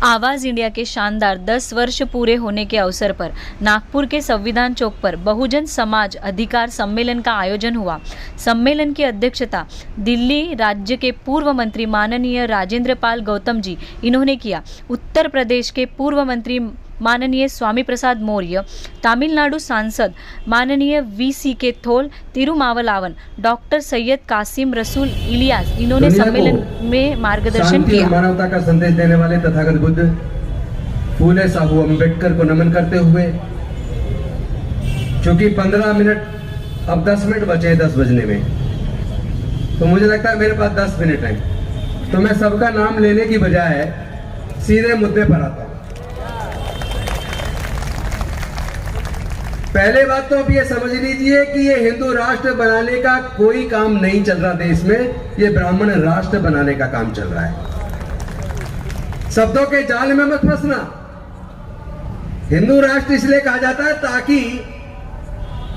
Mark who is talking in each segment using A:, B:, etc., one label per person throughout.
A: आवाज़ इंडिया के शानदार 10 वर्ष पूरे होने के अवसर पर नागपुर के संविधान चौक पर बहुजन समाज अधिकार सम्मेलन का आयोजन हुआ। सम्मेलन की अध्यक्षता दिल्ली राज्य के पूर्व मंत्री माननीय राजेंद्र पाल गौतम जी इन्होंने किया। उत्तर प्रदेश के पूर्व मंत्री माननीय स्वामी प्रसाद मौर्य, तमिलनाडु सांसद माननीय वी.सी. के थोल तिरुमावलावन, डॉक्टर सैयद कासिम रसूल इलियास इन्होंने सम्मेलन में मार्गदर्शन किया।
B: मानवता का संदेश देने वाले तथागत बुद्ध फूले साहू अम्बेडकर को नमन करते हुए, चूंकि 15 मिनट अब 10 मिनट बचे 10 बजने में, तो मुझे लगता है मेरे पास 10 मिनट है, तो मैं सबका नाम लेने की बजाय सीधे मुद्दे पर आता हूं। पहले बात तो अब ये समझ लीजिए कि ये हिंदू राष्ट्र बनाने का कोई काम नहीं चल रहा देश में, ये ब्राह्मण राष्ट्र बनाने का काम चल रहा है। शब्दों के जाल में मत फंसना। हिंदू राष्ट्र इसलिए कहा जाता है ताकि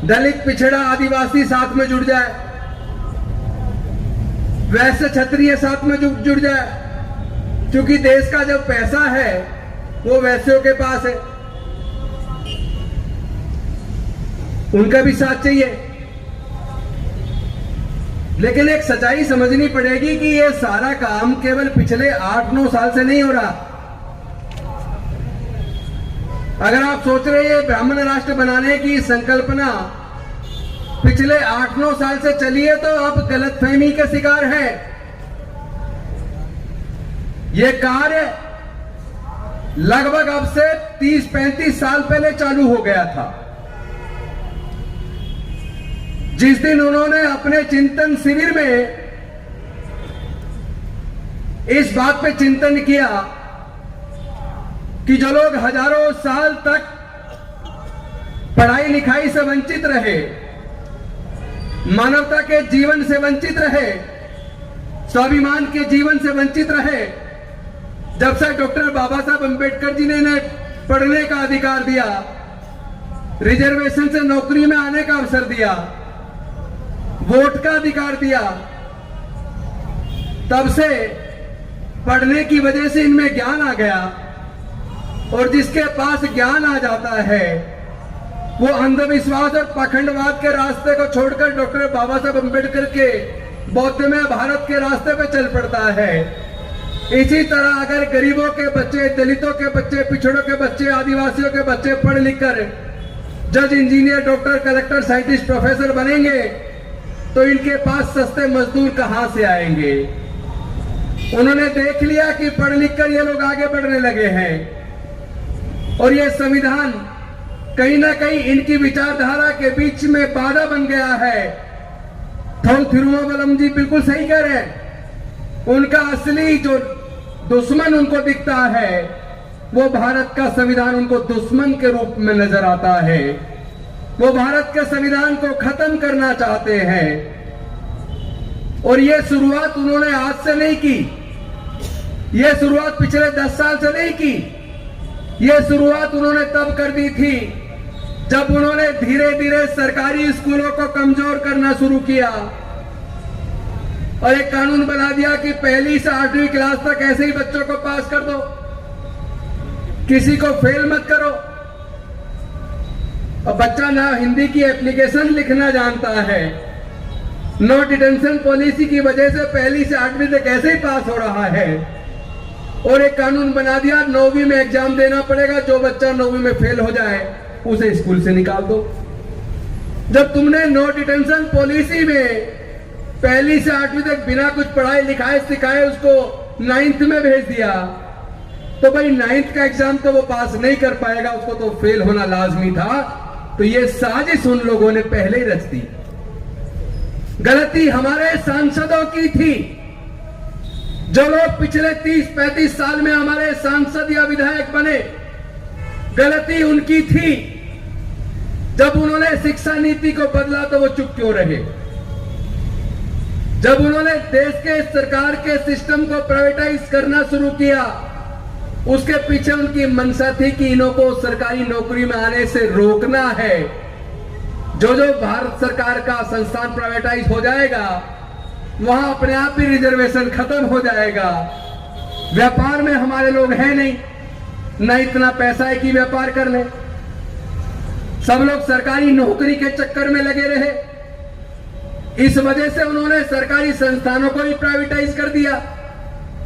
B: दलित, पिछड़ा, आदिवासी साथ में जुड़ जाए, वैश्य, क्षत्रिय साथ में जुड़ जाए, क्योंकि देश का जब पैसा है वो वैश्यों के पास है, उनका भी साथ चाहिए। लेकिन एक सच्चाई समझनी पड़ेगी कि ये सारा काम केवल पिछले 8-9 साल से नहीं हो रहा। अगर आप सोच रहे हैं ब्राह्मण राष्ट्र बनाने की संकल्पना पिछले 8-9 साल से चली है, तो आप गलतफहमी के शिकार हैं। यह कार्य लगभग अब से 30-35 साल पहले चालू हो गया था। जिस दिन उन्होंने अपने चिंतन शिविर में इस बात पे चिंतन किया कि जो लोग हजारों साल तक पढ़ाई लिखाई से वंचित रहे, मानवता के जीवन से वंचित रहे, स्वाभिमान के जीवन से वंचित रहे, जब से डॉक्टर बाबा साहब अम्बेडकर जी ने पढ़ने का अधिकार दिया, रिजर्वेशन से नौकरी में आने का अवसर दिया, वोट का अधिकार दिया, तब से पढ़ने की वजह से इनमें ज्ञान आ गया। और जिसके पास ज्ञान आ जाता है वो अंधविश्वास और पाखंडवाद के रास्ते को छोड़कर डॉक्टर बाबा साहब अम्बेडकर के बौद्धमय भारत के रास्ते पे चल पड़ता है। इसी तरह अगर गरीबों के बच्चे, दलितों के बच्चे, पिछड़ों के बच्चे, आदिवासियों के बच्चे पढ़ लिख कर जज, engineer, doctor, collector, scientist, professor बनेंगे, तो इनके पास सस्ते मजदूर कहां से आएंगे। उन्होंने देख लिया कि पढ़ लिख कर ये लोग आगे बढ़ने लगे हैं, और ये संविधान कहीं ना कहीं इनकी विचारधारा के बीच में बाधा बन गया है। थोल तिरुमावलम जी बिल्कुल सही कह रहे हैं। उनका असली जो दुश्मन उनको दिखता है, वो भारत का संविधान उनको दुश्मन के रूप में नजर आता है। वो भारत के संविधान को खत्म करना चाहते हैं, और ये शुरुआत उन्होंने आज से नहीं की, ये शुरुआत पिछले 10 साल से नहीं की। ये शुरुआत उन्होंने तब कर दी थी जब उन्होंने धीरे धीरे सरकारी स्कूलों को कमजोर करना शुरू किया और एक कानून बना दिया कि 1ली से 8वीं क्लास तक ऐसे ही बच्चों को पास कर दो, किसी को फेल मत करो। और बच्चा ना हिंदी की एप्लीकेशन लिखना जानता है, नो डिटेंशन पॉलिसी की वजह से 1ली से 8वीं तक ऐसे ही पास हो रहा है। और एक कानून बना दिया 9वीं में एग्जाम देना पड़ेगा, जो बच्चा 9वीं में फेल हो जाए उसे स्कूल से निकाल दो। जब तुमने नो डिटेंशन पॉलिसी में 1ली से 8वीं तक बिना कुछ पढ़ाई लिखाए सिखाए उसको 9th में भेज दिया, तो भाई 9th का एग्जाम तो वो पास नहीं कर पाएगा, उसको तो फेल होना लाजमी था। तो ये साजिश उन लोगों ने पहले ही रच दी। गलती हमारे सांसदों की थी। जो लोग पिछले 30-35 साल में हमारे सांसद या विधायक बने, गलती उनकी थी। जब उन्होंने शिक्षा नीति को बदला तो वो चुप क्यों रहे? जब उन्होंने देश के सरकार के सिस्टम को प्राइवेटाइज करना शुरू किया, उसके पीछे उनकी मंशा थी कि इन्हों को सरकारी नौकरी में आने से रोकना है। जो भारत सरकार का संस्थान प्राइवेटाइज हो जाएगा, वहां अपने आप ही रिजर्वेशन खत्म हो जाएगा। व्यापार में हमारे लोग हैं नहीं, न इतना पैसा है कि व्यापार कर ले। सब लोग सरकारी नौकरी के चक्कर में लगे रहे। इस वजह से उन्होंने सरकारी संस्थानों को भी प्राइवेटाइज कर दिया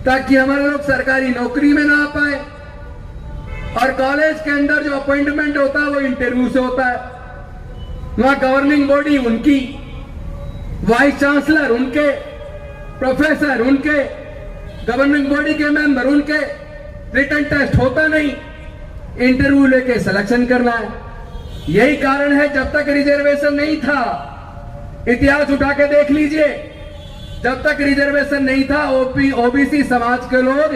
B: ताकि हमारे लोग सरकारी नौकरी में ना आ पाए। और कॉलेज के अंदर जो अपॉइंटमेंट होता है वो इंटरव्यू से होता है। वहां गवर्निंग बॉडी उनकी, वाइस चांसलर उनके, प्रोफेसर उनके, गवर्निंग बॉडी के मेंबर उनके, रिटन टेस्ट होता नहीं, इंटरव्यू लेके सिलेक्शन करना है। यही कारण है जब तक रिजर्वेशन नहीं था, इतिहास उठा के देख लीजिए, जब तक रिजर्वेशन नहीं था ओबीसी समाज के लोग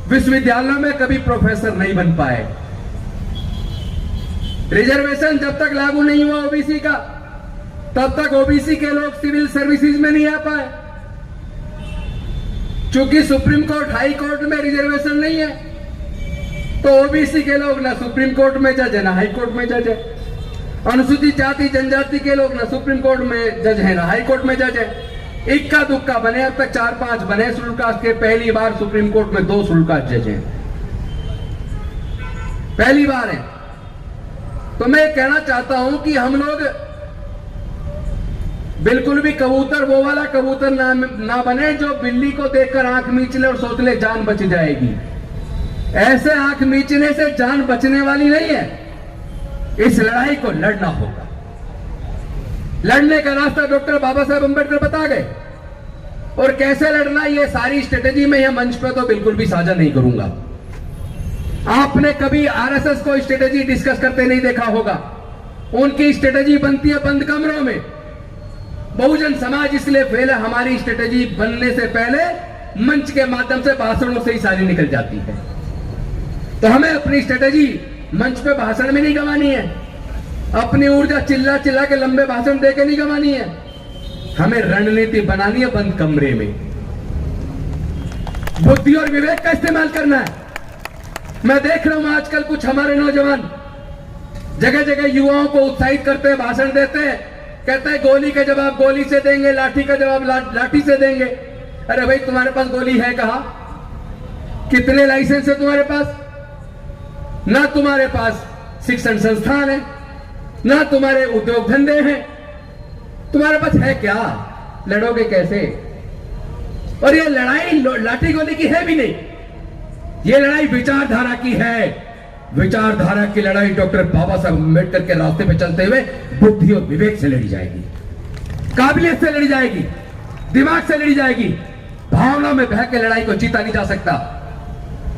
B: विश्वविद्यालयों में कभी प्रोफेसर नहीं बन पाए। रिजर्वेशन जब तक लागू नहीं हुआ ओबीसी का, तब तक ओबीसी के लोग सिविल सर्विसेज में नहीं आ पाए। चूंकि सुप्रीम कोर्ट, हाई कोर्ट में रिजर्वेशन नहीं है, तो ओबीसी के लोग ना सुप्रीम कोर्ट में जज है ना हाई कोर्ट में जज है। अनुसूचित जाति जनजाति के लोग ना सुप्रीम कोर्ट में जज है ना हाई कोर्ट में जज है। इक्का दुक्का बने, अब तक 4-5 बने शेड्यूल कास्ट के। पहली बार सुप्रीम कोर्ट में 2 शेड्यूल कास्ट जज हैं, पहली बार है। तो मैं कहना चाहता हूं कि हम लोग बिल्कुल भी कबूतर, वो वाला कबूतर ना बने जो बिल्ली को देखकर आंख मीच ले और सोच ले जान बच जाएगी। ऐसे आंख मीचने से जान बचने वाली नहीं है। इस लड़ाई को लड़ना होगा। लड़ने का रास्ता डॉक्टर बाबा साहेब अंबेडकर बता गए, और कैसे लड़ना, ये सारी स्ट्रेटेजी में यह मंच पे तो बिल्कुल भी साझा नहीं करूंगा। आपने कभी आरएसएस को स्ट्रेटेजी डिस्कस करते नहीं देखा होगा। उनकी स्ट्रेटेजी बनती है बंद कमरों में। बहुजन समाज इसलिए फेल है, हमारी स्ट्रेटेजी बनने से पहले मंच के माध्यम से, भाषणों से ही सारी निकल जाती है। तो हमें अपनी स्ट्रेटेजी मंच पे भाषण में नहीं गंवानी है, अपनी ऊर्जा चिल्ला चिल्ला के लंबे भाषण देके नहीं गंवानी है। हमें रणनीति बनानी है बंद कमरे में, बुद्धि और विवेक का इस्तेमाल करना है। मैं देख रहा हूं आजकल कुछ हमारे नौजवान जगह जगह युवाओं को उत्साहित करते हैं, भाषण देते हैं, कहते हैं गोली का जवाब गोली से देंगे, लाठी का जवाब लाठी से देंगे। अरे भाई, तुम्हारे पास गोली है कहां? कितने लाइसेंस है तुम्हारे पास? ना तुम्हारे पास शिक्षण संस्थान है, ना तुम्हारे उद्योग धंधे हैं, तुम्हारे पास है क्या? लड़ोगे कैसे? और ये लड़ाई लाठी गोली की है भी नहीं, ये लड़ाई विचारधारा की है। विचारधारा की लड़ाई डॉक्टर बाबा साहब अम्बेडकर के रास्ते पे चलते हुए बुद्धि और विवेक से लड़ी जाएगी, काबिलियत से लड़ी जाएगी, दिमाग से लड़ी जाएगी। भावना में बह के लड़ाई को जीता नहीं जा सकता।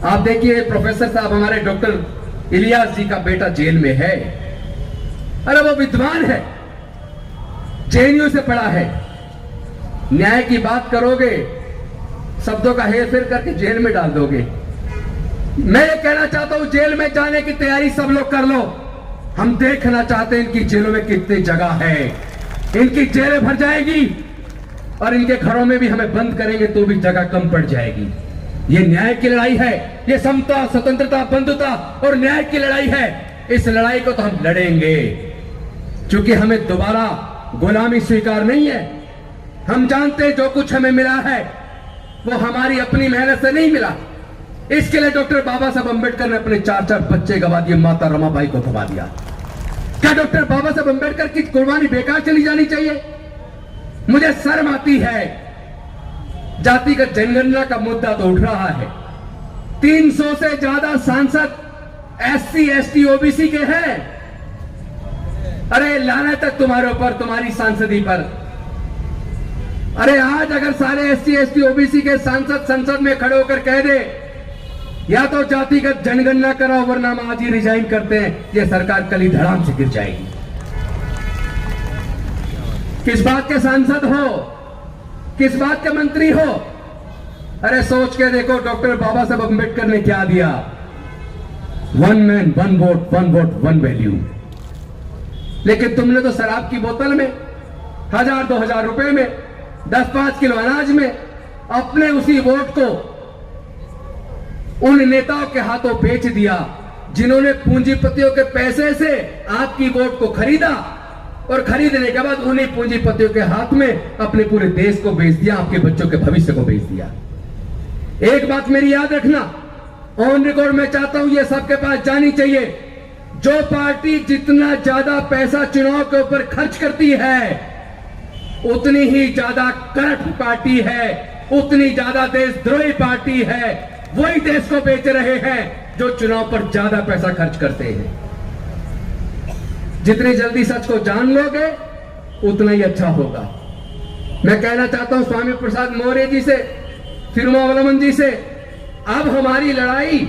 B: आप देखिए, प्रोफेसर साहब हमारे डॉक्टर इलियास जी का बेटा जेल में है। अरे वो विद्वान है, जेएनयू से पढ़ा है। न्याय की बात करोगे, शब्दों का हेर फेर करके जेल में डाल दोगे। मैं ये कहना चाहता हूं, जेल में जाने की तैयारी सब लोग कर लो। हम देखना चाहते हैं इनकी जेलों में कितनी जगह है। इनकी जेलें भर जाएगी और इनके घरों में भी हमें बंद करेंगे तो भी जगह कम पड़ जाएगी। ये न्याय की लड़ाई है, ये समता, स्वतंत्रता, बंधुता और न्याय की लड़ाई है। इस लड़ाई को तो हम लड़ेंगे, क्योंकि हमें दोबारा गुलामी स्वीकार नहीं है। हम जानते हैं जो कुछ हमें मिला है वो हमारी अपनी मेहनत से नहीं मिला। इसके लिए डॉक्टर बाबा साहब अम्बेडकर ने अपने 4 बच्चे गवा दिए, माता रमाबाई को गवा दिया। क्या डॉक्टर बाबा साहब अम्बेडकर की कुर्बानी बेकार चली जानी चाहिए? मुझे शर्म आती है। जातिगत जनगणना का मुद्दा तो उठ रहा है। 300 से ज्यादा सांसद SC, ST, OBC के हैं। अरे लानत है तुम्हारे ऊपर, तुम्हारी सांसदी पर। अरे आज अगर सारे SC, ST, OBC के सांसद संसद में खड़े होकर कह दे या तो जातिगत जनगणना कराओ वरना हम आज ही रिजाइन करते हैं, यह सरकार कल ही धड़ाम से गिर जाएगी। किस बात के सांसद हो, किस बात के मंत्री हो? अरे सोच के देखो, डॉक्टर बाबा साहब अम्बेडकर ने क्या दिया? 1 मैन 1 वोट, 1 वोट 1 वैल्यू। लेकिन तुमने तो शराब की बोतल में, 1000-2000 रुपए में, 10-5 किलो अनाज में अपने उसी वोट को उन नेताओं के हाथों बेच दिया जिन्होंने पूंजीपतियों के पैसे से आपकी वोट को खरीदा, और खरीदने के बाद उन्हीं पूंजीपतियों के हाथ में अपने पूरे देश को बेच दिया, आपके बच्चों के भविष्य को बेच दिया। एक बात मेरी याद रखना, ऑन रिकॉर्ड मैं चाहता हूं ये सबके पास जानी चाहिए, जो पार्टी जितना ज्यादा पैसा चुनाव के ऊपर खर्च करती है उतनी ही ज्यादा करप्ट पार्टी है, उतनी ज्यादा देशद्रोही पार्टी है। वही देश को बेच रहे हैं जो चुनाव पर ज्यादा पैसा खर्च करते हैं। जितनी जल्दी सच को जान लोगे उतना ही अच्छा होगा। मैं कहना चाहता हूं स्वामी प्रसाद मौर्य जी से, तिरुमावलमन जी से, अब हमारी लड़ाई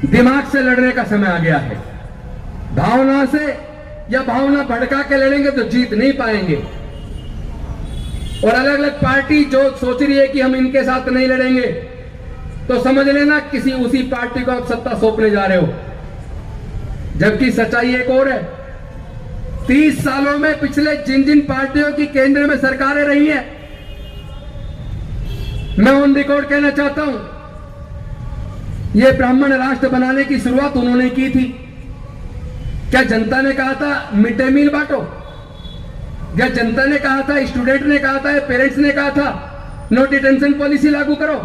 B: दिमाग से लड़ने का समय आ गया है। भावना से या भावना भड़का के लड़ेंगे तो जीत नहीं पाएंगे। और अलग अलग पार्टी जो सोच रही है कि हम इनके साथ नहीं लड़ेंगे, तो समझ लेना किसी उसी पार्टी को आप सत्ता सौंपने जा रहे हो। जबकि सच्चाई एक और है, 30 सालों में पिछले जिन जिन पार्टियों की केंद्र में सरकारें रही हैं, मैं ऑन रिकॉर्ड कहना चाहता हूं, यह ब्राह्मण राष्ट्र बनाने की शुरुआत उन्होंने की थी। क्या जनता ने कहा था मिड डे मील बांटो? क्या जनता ने कहा था, स्टूडेंट ने कहा था, पेरेंट्स ने कहा था नो डिटेंशन पॉलिसी लागू करो?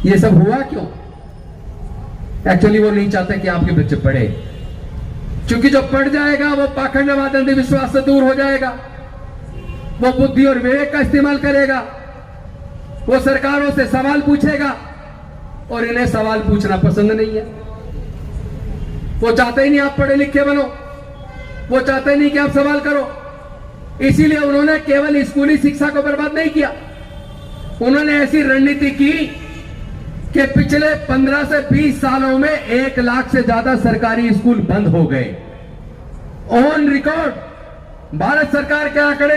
B: यह सब हुआ क्यों? एक्चुअली वो नहीं चाहते कि आपके बच्चे पढ़े, क्योंकि जो पढ़ जाएगा वो पाखंडवाद अंधविश्वास से दूर हो जाएगा, वो बुद्धि और विवेक का इस्तेमाल करेगा, वो सरकारों से सवाल पूछेगा, और इन्हें सवाल पूछना पसंद नहीं है। वो चाहते ही नहीं आप पढ़े लिखे बनो, वो चाहते ही नहीं कि आप सवाल करो। इसीलिए उन्होंने केवल स्कूली शिक्षा को बर्बाद नहीं किया, उन्होंने ऐसी रणनीति की कि पिछले 15 से 20 सालों में 1 लाख से ज्यादा सरकारी स्कूल बंद हो गए। ऑन रिकॉर्ड भारत सरकार के आंकड़े,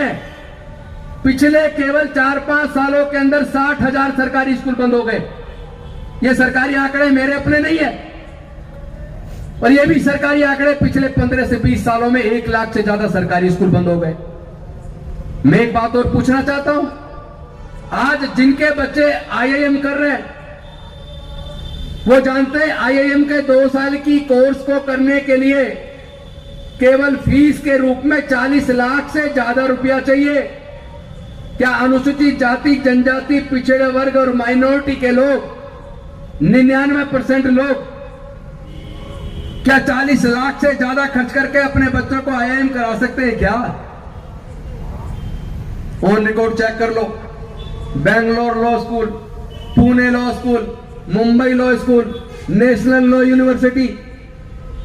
B: पिछले केवल 4-5 सालों के अंदर 60,000 सरकारी स्कूल बंद हो गए। ये सरकारी आंकड़े मेरे अपने नहीं है, और ये भी सरकारी आंकड़े पिछले 15 से 20 सालों में 1 लाख से ज्यादा सरकारी स्कूल बंद हो गए। मैं एक बात और पूछना चाहता हूं, आज जिनके बच्चे आईआईएम कर रहे हैं, वो जानते हैं आईआईएम के 2 साल की कोर्स को करने के लिए केवल फीस के रूप में 40 लाख से ज्यादा रुपया चाहिए। क्या अनुसूचित जाति, जनजाति, पिछड़े वर्ग और माइनॉरिटी के लोग, 99% लोग, क्या 40 लाख से ज्यादा खर्च करके अपने बच्चों को आईआईएम करा सकते हैं क्या? ऑन रिकॉर्ड चेक कर लो। Bangalore law school, Pune law school, Mumbai law school, national law university,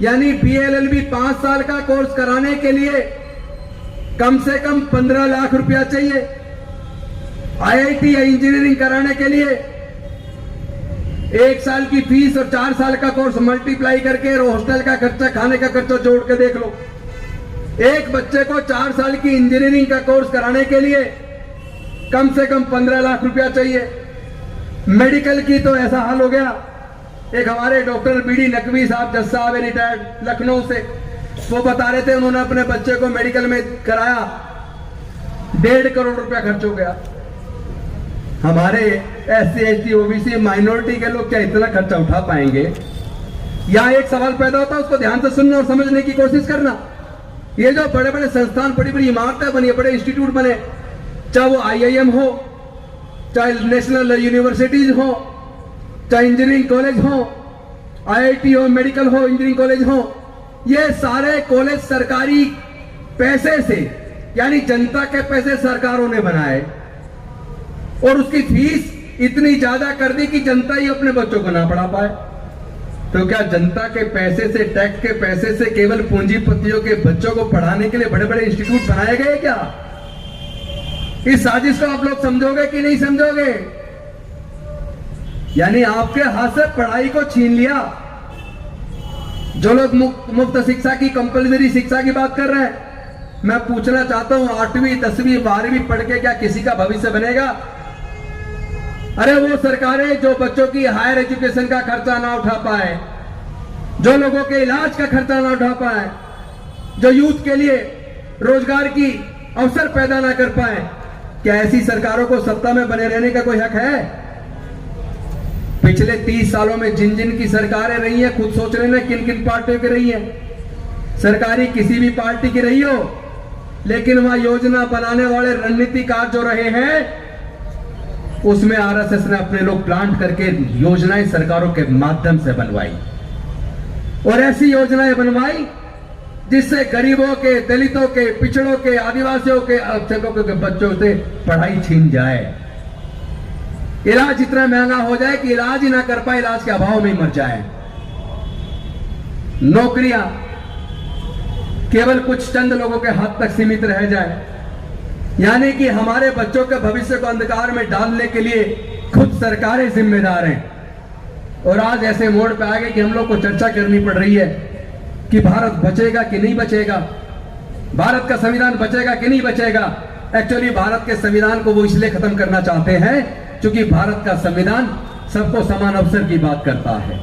B: यानी बीएलएलबी 5 साल का कोर्स कराने के लिए कम से कम 15 लाख रुपया चाहिए। आईआईटी या इंजीनियरिंग कराने के लिए 1 साल की फीस और 4 साल का कोर्स मल्टीप्लाई करके हॉस्टल का खर्चा, खाने का खर्चा जोड़ के देख लो। एक बच्चे को 4 साल की इंजीनियरिंग का कोर्स कराने के लिए कम से कम 15 लाख रुपया चाहिए। मेडिकल की तो ऐसा हाल हो गया, एक हमारे डॉक्टर बीडी नकवी साहब, जज साहब है, रिटायर्ड लखनऊ से, वो बता रहे थे उन्होंने अपने बच्चे को मेडिकल में कराया, 1.5 करोड़ रुपया खर्च हो गया। हमारे एससी, एसटी, ओबीसी, माइनॉरिटी के लोग क्या इतना खर्चा उठा पाएंगे? यहां एक सवाल पैदा होता है, उसको ध्यान से सुनना और समझने की कोशिश करना। ये जो बड़े बड़े संस्थान, बड़ी बड़ी इमारतें बनी, बड़े इंस्टीट्यूट बने, चाहे वो आईआईएम हो, चाहे नेशनल यूनिवर्सिटीज हो, चाहे इंजीनियरिंग कॉलेज हो, आईआईटी हो, मेडिकल हो, इंजीनियरिंग कॉलेज हो, ये सारे कॉलेज सरकारी पैसे से, यानी जनता के पैसे सरकारों ने बनाए, और उसकी फीस इतनी ज्यादा कर दी कि जनता ही अपने बच्चों को ना पढ़ा पाए। तो क्या जनता के पैसे से, टैक्स के पैसे से केवल पूंजीपतियों के बच्चों को पढ़ाने के लिए बड़े बड़े इंस्टीट्यूट बनाए गए क्या? इस साजिश को आप लोग समझोगे कि नहीं समझोगे? यानी आपके हाथ से पढ़ाई को छीन लिया। जो लोग मुफ्त शिक्षा की, कंपलसरी शिक्षा की बात कर रहे हैं, मैं पूछना चाहता हूं, 8वीं, 10वीं, 12वीं पढ़ के क्या किसी का भविष्य बनेगा? अरे वो सरकारें जो बच्चों की हायर एजुकेशन का खर्चा ना उठा पाए, जो लोगों के इलाज का खर्चा ना उठा पाए, जो यूथ के लिए रोजगार की अवसर पैदा ना कर पाए, क्या ऐसी सरकारों को सत्ता में बने रहने का कोई हक है? पिछले 30 सालों में जिन जिन की सरकारें रही हैं, खुद सोच लेना किन किन पार्टियों की रही हैं। सरकारी किसी भी पार्टी की रही हो, लेकिन वहां योजना बनाने वाले रणनीतिकार जो रहे हैं, उसमें आरएसएस ने अपने लोग प्लांट करके योजनाएं सरकारों के माध्यम से बनवाई, और ऐसी योजनाएं बनवाई जिससे गरीबों के, दलितों के, पिछड़ों के, आदिवासियों के, अल्पसंख्यकों के बच्चों से पढ़ाई छीन जाए। इलाज इतना महंगा हो जाए कि इलाज ही ना कर पाए, इलाज के अभाव में मर जाए। नौकरियां केवल कुछ चंद लोगों के हाथ तक सीमित रह जाए, यानी कि हमारे बच्चों के भविष्य को अंधकार में डालने के लिए खुद सरकारें जिम्मेदार हैं। और आज ऐसे मोड़ पे आ गए कि हम लोग को चर्चा करनी पड़ रही है कि भारत बचेगा कि नहीं बचेगा, भारत का संविधान बचेगा कि नहीं बचेगा। एक्चुअली भारत के संविधान को वो इसलिए खत्म करना चाहते हैं क्योंकि भारत का संविधान सबको समान अवसर की बात करता है,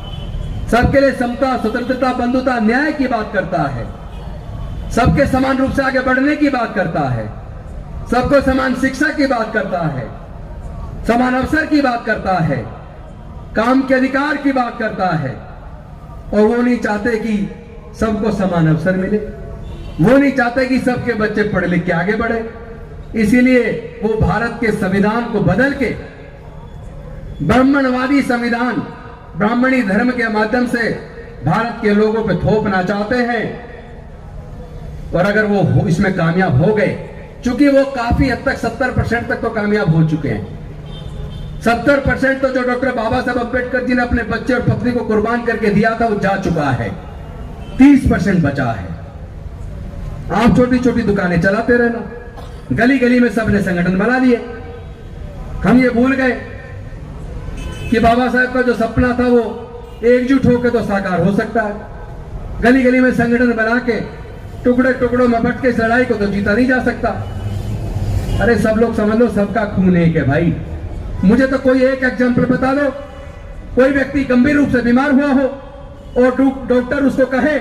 B: सबके लिए समता, स्वतंत्रता, बंधुता, न्याय की बात करता है, सबके समान रूप से आगे बढ़ने की बात करता है, सबको समान शिक्षा की बात करता है, समान अवसर की बात करता है, काम के अधिकार की बात करता है। और वो नहीं चाहते कि सबको समान अवसर मिले, वो नहीं चाहते कि सबके बच्चे पढ़ लिख के आगे बढ़े। इसीलिए वो भारत के संविधान को बदल के ब्राह्मणवादी संविधान, ब्राह्मणी धर्म के माध्यम से भारत के लोगों पे थोपना चाहते हैं। और अगर वो इसमें कामयाब हो गए, चूंकि वो काफी हद तक 70% तक तो कामयाब हो चुके हैं। 70% तो जो डॉक्टर बाबा साहब अम्बेडकर जी ने अपने बच्चे और पत्नी को कुर्बान करके दिया था वो जा चुका है, 30% बचा है। आप छोटी छोटी दुकानें चलाते रहना, गली गली में सबने संगठन बना लिए। हम ये भूल गए कि बाबा साहब का जो सपना था वो एकजुट होकर तो साकार हो सकता है। गली गली में संगठन बना के टुकड़े टुकड़ों में बट के इस लड़ाई को तो जीता नहीं जा सकता। अरे सब लोग समझ लो, सबका खून एक है भाई। मुझे तो कोई एक एग्जाम्पल बता दो, कोई व्यक्ति गंभीर रूप से बीमार हुआ हो और डॉक्टर उसको कहे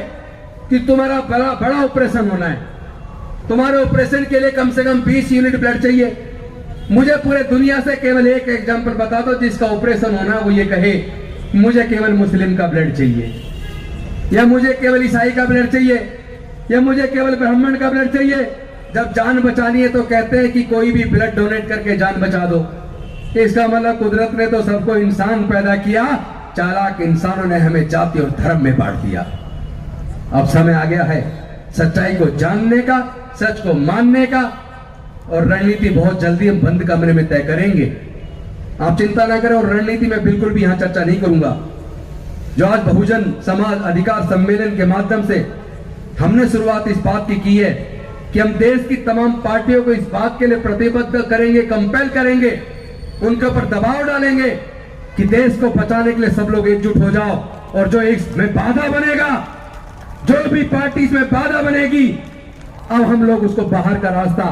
B: कि तुम्हारा बड़ा ऑपरेशन होना है, तुम्हारे ऑपरेशन के लिए कम से कम 20 यूनिट ब्लड चाहिए। मुझे पूरे दुनिया से केवल एक एग्जाम्पल बता दो जिसका ऑपरेशन होना है, वो ये कहे मुझे केवल मुस्लिम का ब्लड चाहिए, या मुझे केवल ईसाई का ब्लड चाहिए, या मुझे केवल ब्राह्मण का ब्लड चाहिए। जब जान बचानी है तो कहते हैं कि कोई भी ब्लड डोनेट करके जान बचा दो। इसका मतलब कुदरत ने तो सबको इंसान पैदा किया, चालाक इंसानों ने हमें जाति और धर्म में बांट दिया। अब समय आ गया है सच्चाई को जानने का, सच को मानने का, और रणनीति बहुत जल्दी हम बंद कमरे में तय करेंगे। आप चिंता ना करें, और रणनीति में बिल्कुल भी यहां चर्चा नहीं करूंगा। जो आज बहुजन समाज अधिकार सम्मेलन के माध्यम से हमने शुरुआत इस बात की है कि हम देश की तमाम पार्टियों को इस बात के लिए प्रतिबद्ध करेंगे, कंपेल करेंगे, उनके ऊपर दबाव डालेंगे कि देश को बचाने के लिए सब लोग एकजुट हो जाओ। और जो इसमें बाधा बनेगा, जो भी पार्टी इसमें बाधा बनेगी, अब हम लोग उसको बाहर का रास्ता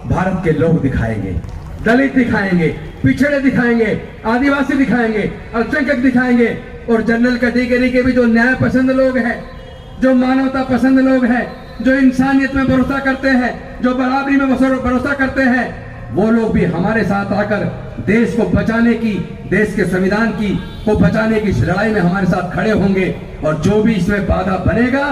B: भारत के लोग दिखाएंगे, दलित दिखाएंगे, पिछड़े दिखाएंगे, आदिवासी दिखाएंगे, अल्पसंख्यक दिखाएंगे, और जनरल कैटेगरी के भी जो न्याय पसंद लोग हैं, जो मानवता पसंद लोग हैं, जो इंसानियत में भरोसा करते हैं, जो बराबरी में भरोसा करते हैं, वो लोग भी हमारे साथ आकर देश को बचाने की, देश के संविधान की को बचाने की इस लड़ाई में हमारे साथ खड़े होंगे। और जो भी इसमें बाधा बनेगा,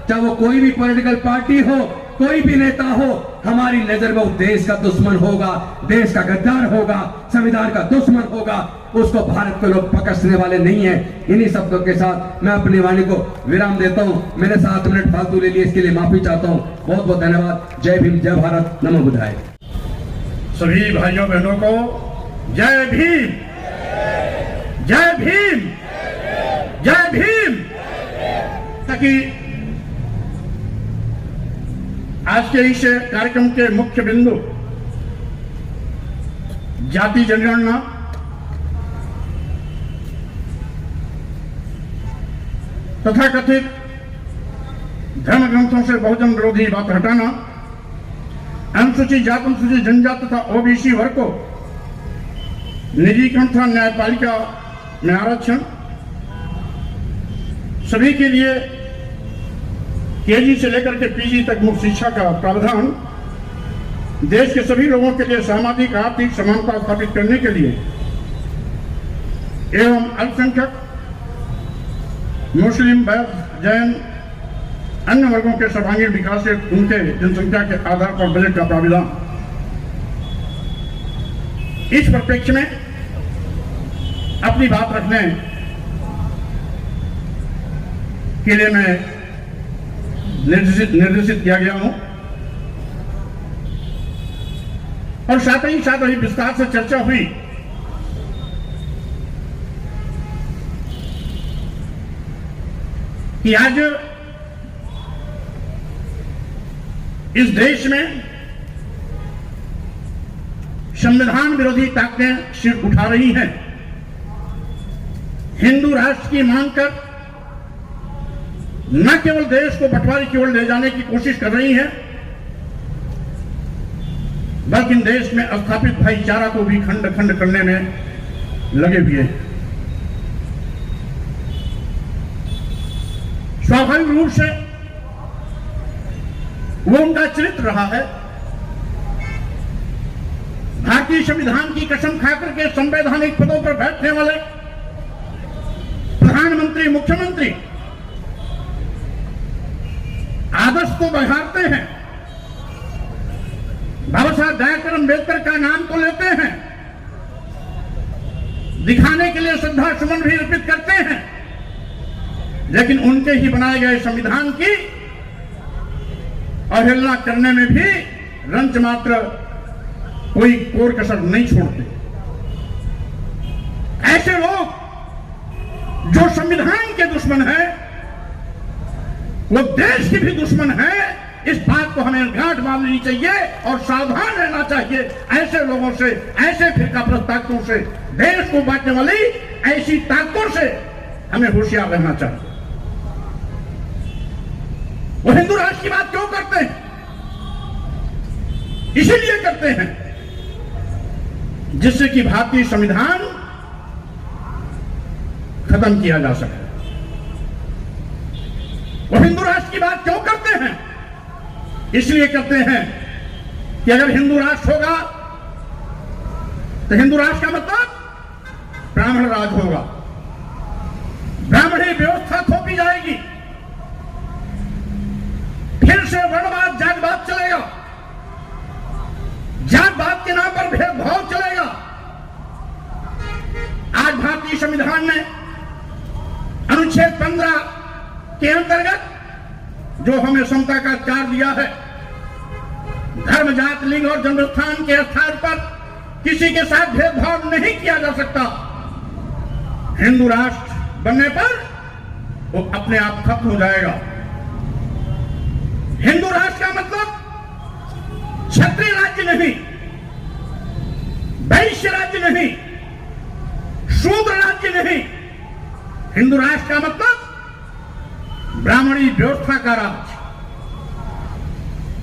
B: चाहे वो कोई भी पॉलिटिकल पार्टी हो, कोई भी नेता हो, हमारी नजर में वो देश का दुश्मन होगा, देश का गद्दार होगा, संविधान का दुश्मन होगा, उसको भारत के लोग पकड़ने वाले नहीं है। इन्हीं शब्दों के साथ मैं अपनी वाणी को विराम देता हूं। मैंने 7 मिनट फालतू ले लिए, इसके लिए माफी चाहता हूं। बहुत बहुत धन्यवाद। जय भीम, जय भारत, नमो बुद्धाय।
C: सभी भाइयों बहनों को जय भीम, जय भीम, जय भीम। ताकि आज के इस कार्यक्रम के मुख्य बिंदु जाति जनगणना, तथा कथित धर्म ग्रंथों से बहुजन विरोधी बात हटाना, अनुसूचित जाति, अनुसूचित जनजाति तथा ओबीसी वर्ग को निजीकरण तथा न्यायपालिका में आरक्षण, सभी के लिए केजी से लेकर के पीजी तक मुफ्त शिक्षा का प्रावधान, देश के सभी लोगों के लिए सामाजिक आर्थिक समानता स्थापित करने के लिए एवं अल्पसंख्यक, मुस्लिम, बौद्ध, जैन, अन्य वर्गों के सर्वांगीण विकास से उनके जनसंख्या के आधार पर बजट का प्रावधान। इस परिप्रेक्ष्य में अपनी बात रखने के लिए मैं निर्देशित किया गया हूं और साथ ही विस्तार से चर्चा हुई कि आज इस देश में संविधान विरोधी ताकतें सिर उठा रही हैं। हिंदू राष्ट्र की मांग कर न केवल देश को बंटवारे की ओर ले जाने की कोशिश कर रही हैं, बल्कि देश में स्थापित भाईचारा को भी खंड खंड करने में लगे हुए हैं। स्वाभाविक रूप से वो उनका चरित्र रहा है। भारतीय संविधान की कसम खाकर के संवैधानिक पदों पर बैठने वाले प्रधानमंत्री, मुख्यमंत्री आदर्श को बघाड़ते हैं, बाबा साहब डॉक्टर अम्बेडकर का नाम तो लेते हैं, दिखाने के लिए श्रद्धा सुमन भी अर्पित करते हैं, लेकिन उनके ही बनाए गए संविधान की अवहेलना करने में भी रंच मात्र कोई कोर कसर नहीं छोड़ते। ऐसे लोग जो संविधान के दुश्मन हैं, वो देश के भी दुश्मन हैं। इस बात को हमें गांठ बांध लेनी चाहिए और सावधान रहना चाहिए। ऐसे लोगों से, ऐसे फिरकापरस्त ताकतों से, देश को बांटने वाली ऐसी ताकतों से हमें होशियार रहना चाहिए। वो हिंदू राष्ट्र की बात क्यों करते हैं? इसीलिए करते हैं जिससे कि भारतीय संविधान खत्म किया जा सके। वो हिंदू राष्ट्र की बात क्यों करते हैं? इसलिए करते हैं कि अगर हिंदू राष्ट्र होगा तो हिंदू राष्ट्र का मतलब ब्राह्मण राज होगा, ब्राह्मणी व्यवस्था थोपी जाएगी, फिर से वर्णवाद जातवाद चलेगा, जातवाद के नाम पर भेदभाव चलेगा। आज भारतीय संविधान ने अनुच्छेद 15 के अंतर्गत जो हमें समता का अधिकार दिया है, धर्म, जात, लिंग और जन्मस्थान के आधार पर किसी के साथ भेदभाव नहीं किया जा सकता। हिंदू राष्ट्र बनने पर वो अपने आप खत्म हो जाएगा। हिंदू राष्ट्र का मतलब क्षत्रिय राज्य नहीं, वैश्य राज्य नहीं, शूद्र राज्य नहीं। हिंदू राष्ट्र का मतलब ब्राह्मणी व्यवस्था का राज्य।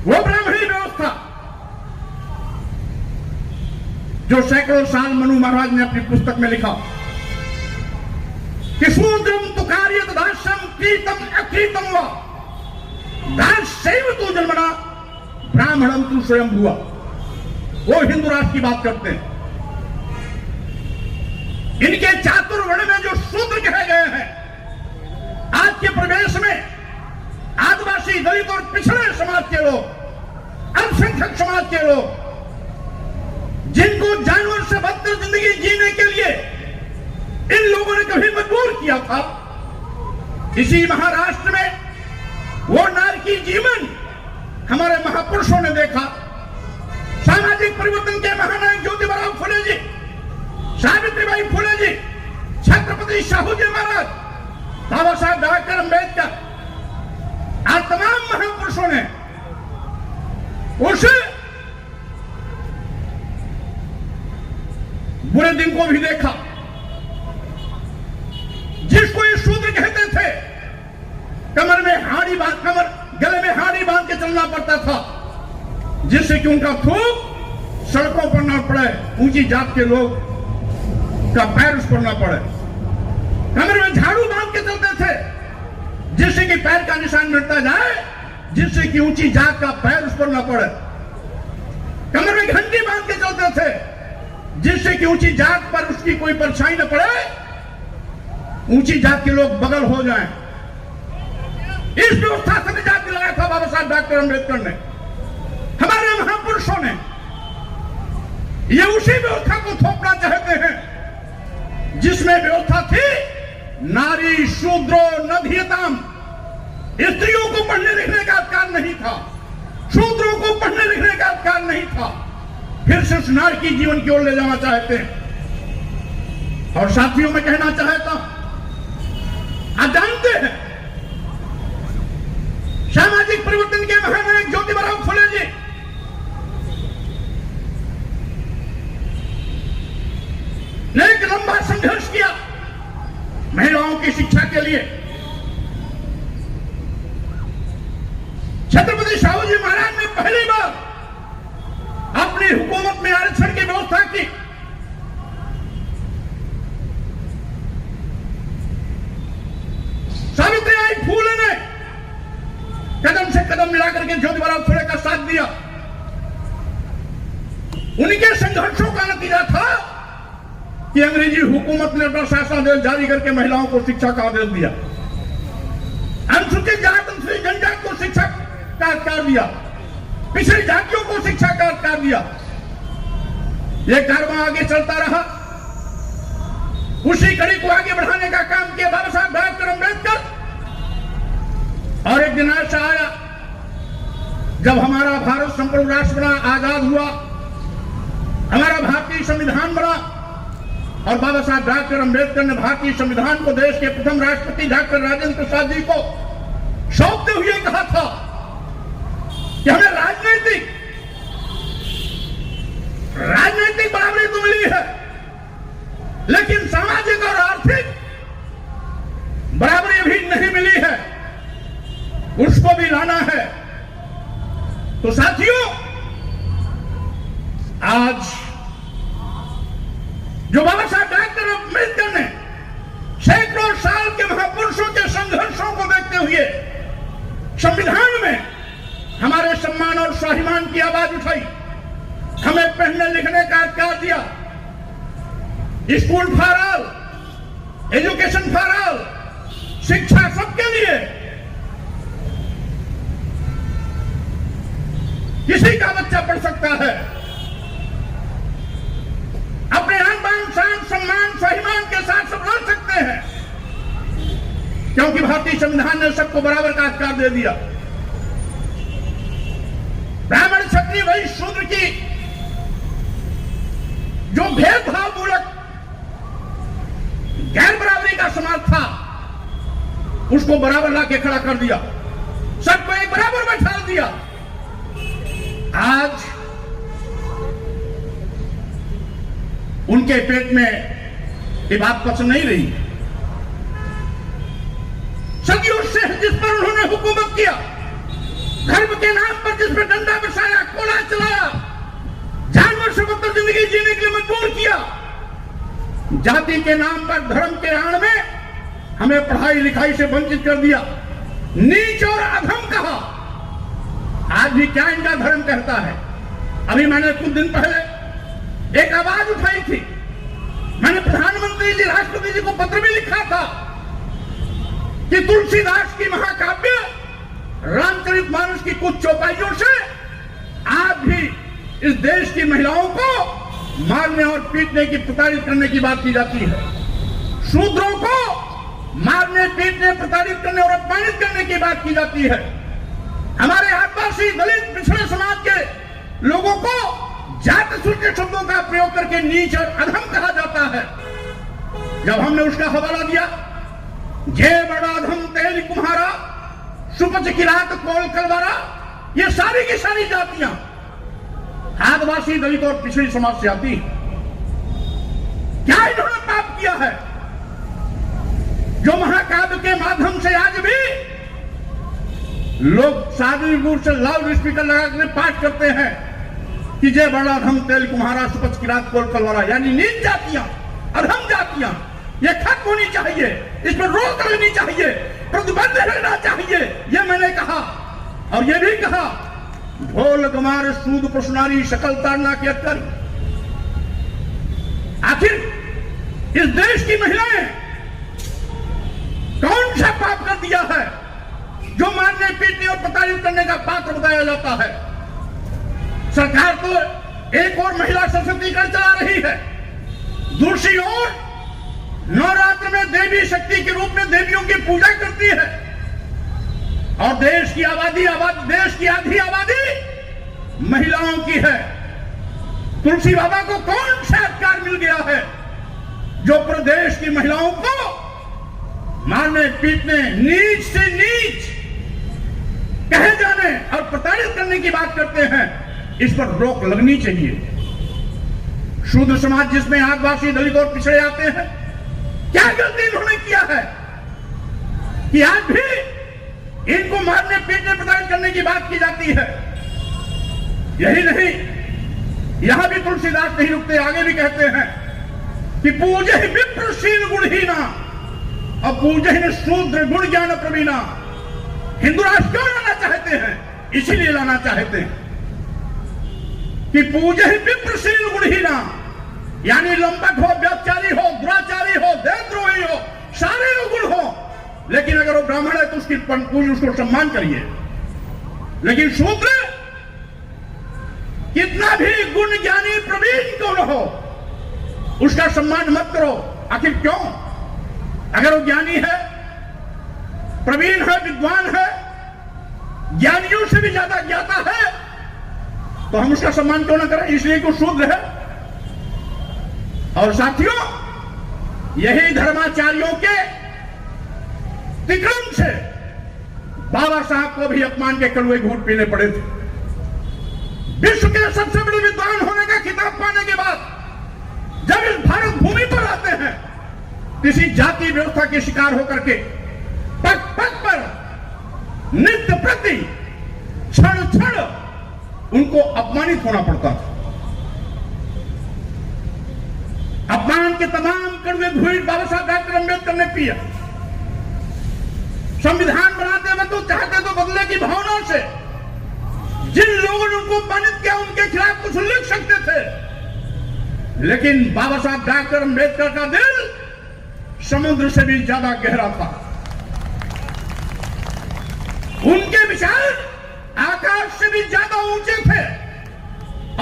C: वो ब्राह्मणी व्यवस्था जो सैकड़ों साल मनु महाराज ने अपनी पुस्तक में लिखा कि शूद्रम तु कार्यत दास्यम कृतम अकृतम वा दास्यैव तु जन्मना ब्राह्मणम तु स्वयं हुआ। वो हिंदू राष्ट्र की बात करते हैं। इनके चातुर्वर्ण में जो शूद्र कहे गए हैं, आज के प्रदेश में आदिवासी, दलित और पिछड़े समाज के लोग, अल्पसंख्यक समाज के लोग, जिनको जानवर से बदतर जिंदगी जीने के लिए इन लोगों ने कभी मजबूर किया था, इसी महाराष्ट्र में वो नारकी जीवन हमारे महापुरुषों ने देखा। सामाजिक परिवर्तन के महानायक ज्योतिबा फुले जी, सावित्रीबाई फुले जी, छत्रपति शाहू जी महाराज, बाबा साहब डॉक्टर अम्बेडकर, आज तमाम महापुरुषों ने उस बुरे दिन को भी देखा जिसको ये शूद्र कहते थे। कमर में हाड़ी बांध, गले में हाड़ी बांध के चलना पड़ता था, जिससे कि उनका थूक सड़कों पर न पड़े, ऊंची जात के लोग का पैर उस पर न पड़े। कमर में झाड़ू बांध के चलते थे, जिससे कि पैर का निशान मिटता जाए, जिससे कि ऊंची जात का पैर उस पर न पड़े। कमर में घंटी बांध के चलते थे, जिससे कि ऊंची जात पर उसकी कोई परछाई न पड़े, ऊंची जात के लोग बगल हो जाएं। इस व्यवस्था से निजात दिलाया था बाबा साहब डॉक्टर अम्बेडकर ने, हमारे महापुरुषों ने। ये उसी व्यवस्था को थोपना चाहते हैं जिसमें व्यवस्था थी नारी शूद्रो नधीयताम, स्त्रियों को पढ़ने लिखने का अधिकार नहीं था, शूद्रों को पढ़ने लिखने का अधिकार नहीं था, फिर से उस नारकी जीवन की ओर ले जाना चाहते हैं। और साथियों में कहना चाहता हूं, आप जानते हैं सामाजिक परिवर्तन के महानायक ज्योतिबा फुले जी ने एक लंबा संघर्ष किया महिलाओं की शिक्षा के लिए। छत्रपति शाहू जी महाराज ने पहली बार अपनी हुकूमत में आरक्षण की व्यवस्था की। सावित्रीबाई फूले ने कदम से कदम मिलाकर के ज्योतिबा फुले का साथ दिया। उनके संघर्षों का नतीजा था कि अंग्रेजी हुकूमत ने अपना शासनादेश जारी करके महिलाओं को शिक्षा का आदेश दिया, अनुसूचित जात अनुसूचित जनजाति को शिक्षा का अधिकार दिया, पिछड़ी जातियों को शिक्षा का अधिकार दिया। यह कारवां आगे चलता रहा। उसी कड़ी को आगे बढ़ाने का काम किया बाबा साहब डॉक्टर अम्बेडकर। और एक दिन ऐसा आया जब हमारा भारत संपूर्ण राष्ट्र बना, आजाद हुआ, हमारा भारतीय संविधान बना और बाबा साहब डॉक्टर अम्बेडकर ने भारतीय संविधान को देश के प्रथम राष्ट्रपति डॉक्टर राजेंद्र प्रसाद जी को सौंपते हुए कहा था कि हमें राजनीतिक बराबरी तो मिली है, लेकिन सामाजिक और आर्थिक बराबरी भी नहीं मिली है, उसको भी लाना है। तो साथियों, आज जो बाबा साहब डॉक्टर अम्बेडकर ने सैकड़ों साल के महापुरुषों के संघर्षों को देखते हुए संविधान में हमारे सम्मान और स्वाभिमान की आवाज उठाई, हमें पढ़ने लिखने का अधिकार दिया, school for all, education for all, शिक्षा सबके लिए, किसी का बच्चा पढ़ सकता है, अपने आन बान शान सम्मान स्वाभिमान के साथ सब लड़ सकते हैं, क्योंकि भारतीय संविधान ने सबको बराबर का अधिकार दे दिया। ब्राह्मण क्षत्रिय वैश्य शूद्र की जो भेदभाव मूलक गैर बराबरी का समाज था, उसको बराबर लाके खड़ा कर दिया, सबको एक बराबर बैठा दिया। आज उनके पेट में ये बात पच नहीं रही। सदियों से जिस पर उन्होंने हुकूमत किया, धर्म के नाम पर जिस पर डंडा बरसाया, कोड़ा चलाया, जानवर से बदतर जिंदगी जीने के लिए मजबूर किया, जाति के नाम पर धर्म के आड़ में हमें पढ़ाई लिखाई से वंचित कर दिया, नीच और अधम कहा। आज भी क्या इनका धर्म कहता है? अभी मैंने कुछ दिन पहले एक आवाज उठाई थी, मैंने प्रधानमंत्री जी राष्ट्रपति जी को पत्र भी लिखा था कि तुलसीदास की महाकाव्य रामचरितमानस की कुछ चौपाइयों से आज भी इस देश की महिलाओं को मारने और पीटने की, प्रताड़ित करने की बात की जाती है। शूद्रों को मारने, पीटने, प्रताड़ित करने और अपमानित करने की बात की जाती है। हमारे आदिवासी, दलित, पिछड़े समाज के लोगों को जात सूचक शब्दों का प्रयोग करके नीच और अधम कहा जाता है। जब हमने उसका हवाला दिया, जे बड़ा अधम तेल कुम्हारा, सुपच किरात कोल कलवारा, ये सारी की सारी जातियां आदिवासी, दलित और पिछड़ी समाज से आती है। क्या इन्होंने पाप किया है जो महाकाव्य के माध्यम से आज भी लोग सार्वजनिक रूप से लाउड स्पीकर लगाकर पाठ करते हैं कि जय बड़ा अधम तेल कुम्हारा, सुपच किरात कोल कलवारा, यानी नीच जातियां, अधम जातियां, ये खत्म होनी चाहिए, इस पर रोक लगनी चाहिए, प्रतिबंध रहना चाहिए। ये मैंने कहा और ये भी कहा, ढोल गमार सूद पुष्णारी शकल ताड़ना के अत्तर। आखिर इस देश की महिलाएं कौन सा पाप कर दिया है जो मारने, पीटने और प्रताड़ित करने का पात्र बताया जाता है? सरकार तो एक और महिला सशक्तिकरण चला रही है, दूसरी ओर नवरात्र में देवी शक्ति के रूप में देवियों की पूजा करती है और देश की आधी आबादी महिलाओं की है। तुलसी बाबा को कौन सा अधिकार मिल गया है जो प्रदेश की महिलाओं को मारने पीटने, नीच से नीच कहे जाने और प्रताड़ित करने की बात करते हैं? इस पर रोक लगनी चाहिए। शूद्र समाज जिसमें आदिवासी, दलित और पिछड़े आते हैं, क्या गलती इन्होंने किया है कि आज भी इनको मारने पीटने प्रताड़ित करने की बात की जाती है? यही नहीं, यहां भी तुलसीदास नहीं रुकते, आगे भी कहते हैं कि पूजे ही विप्रशील गुणहीना और पूजे ही शूद्र गुण ज्ञान प्रवीणा। हिंदू राष्ट्र क्यों लाना चाहते हैं? इसीलिए लाना चाहते हैं कि पूजे ही विप्रशील गुणहीना, यानी लंपट हो, व्यभिचारी हो, दुराचारी हो, देशद्रोही हो, सारे गुण हो, लेकिन अगर वो ब्राह्मण है तो उसकी पूज, उसको सम्मान करिए। लेकिन शूद्र कितना भी गुण ज्ञानी प्रवीण क्यों न हो, उसका सम्मान मत करो। आखिर क्यों? अगर वो ज्ञानी है, प्रवीण है, विद्वान है, ज्ञानियों से भी ज्यादा ज्ञाता है, तो हम उसका सम्मान क्यों ना करें? इसलिए कि वो शूद्र है। और साथियों, यही धर्माचार्यों के तिक्रम से बाबा साहब को भी अपमान के कड़वे घूंट पीने पड़े थे। विश्व के सबसे बड़े विद्वान होने का खिताब पाने के बाद जब इस भारत भूमि पर आते हैं, किसी जाति व्यवस्था के शिकार होकर के पग पग पर नित्य प्रति क्षण क्षण उनको अपमानित होना पड़ता था। अपमान के तमाम कड़वे घूंट बाबा साहब डॉक्टर अंबेडकर ने पिया। संविधान बनाते वक्त तो चाहते तो बदले की भावना से जिन लोगों ने उनको अपमानित किया उनके खिलाफ कुछ लिख सकते थे, लेकिन बाबा साहब डॉक्टर अंबेडकर का दिल समुद्र से भी ज्यादा गहरा था। उनके विचार आकाश से भी ज्यादा ऊंचे थे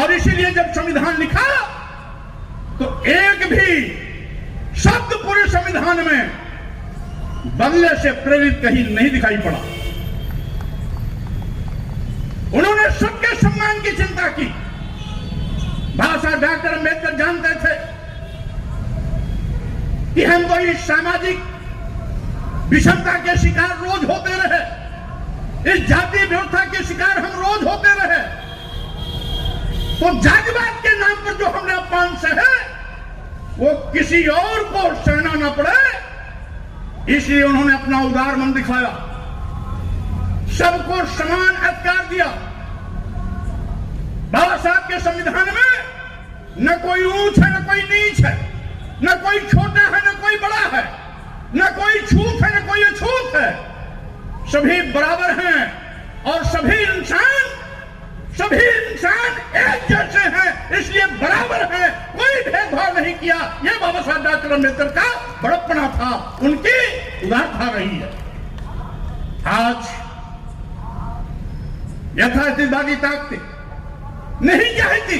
C: और इसीलिए जब संविधान लिखा तो एक भी शब्द पूरे संविधान में बदले से प्रेरित कहीं नहीं दिखाई पड़ा। उन्होंने सबके सम्मान की चिंता की। बाबा साहब डॉक्टर अंबेडकर जानते थे कि हम तो इस सामाजिक विषमता के शिकार रोज होते रहे, इस जातीय व्यवस्था के शिकार हम रोज होते रहे, तो जातिवाद के नाम पर जो हमने अपमान सहे वो किसी और को सहना न पड़े, इसलिए उन्होंने अपना उदार मन दिखाया, सबको समान अधिकार दिया। बाबा साहब के संविधान में न कोई ऊंच है, न कोई नीच है, न कोई छोटा है, न कोई बड़ा है, न कोई छूत है, न कोई अछूत है, सभी बराबर हैं और सभी इंसान एक जैसे हैं, इसलिए बराबर हैं, कोई भेदभाव नहीं किया। यह बाबा साहब डॉक्टर अंबेडकर का बड़प्पना था, उनकी उदारता रही है। आज यथार्थवादी ताकतें नहीं चाहती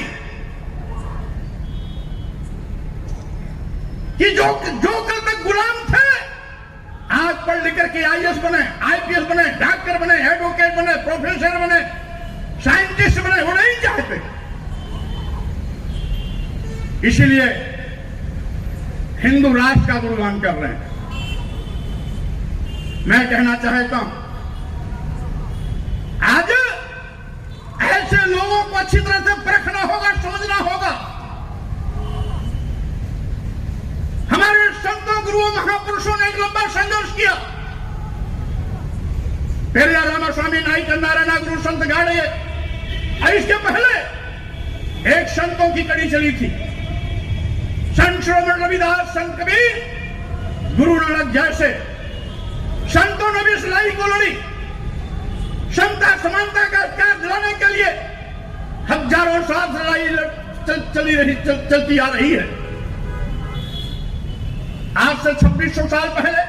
C: कि जो कल तक गुलाम थे आज पढ़ लिख करके आईएएस बने, आईपीएस बने, डॉक्टर बने, एडवोकेट बने, प्रोफेसर बने, साइंटिस्ट बने, वो नहीं चाहते। इसीलिए हिंदू राष्ट्र का गुणगान कर रहे हैं। मैं कहना चाहता हूं, आज ऐसे लोगों को अच्छी तरह से परखना होगा, समझना होगा। हमारे संतों, गुरुओं, महापुरुषों ने एक लंबा संघर्ष किया। पेरियार रामास्वामी, नाइक नारायण गुरु, संत गाड़े, और इसके पहले एक संतों की कड़ी चली थी। संत श्रोमण रविदास, संत कबीर, गुरु नानक जैसे संतों ने भी इस लड़ाई को लड़ी। समता समानता का अधिकार दिलाने के लिए हजारों साल लड़ाई चलती आ रही है। आज से 2600 साल पहले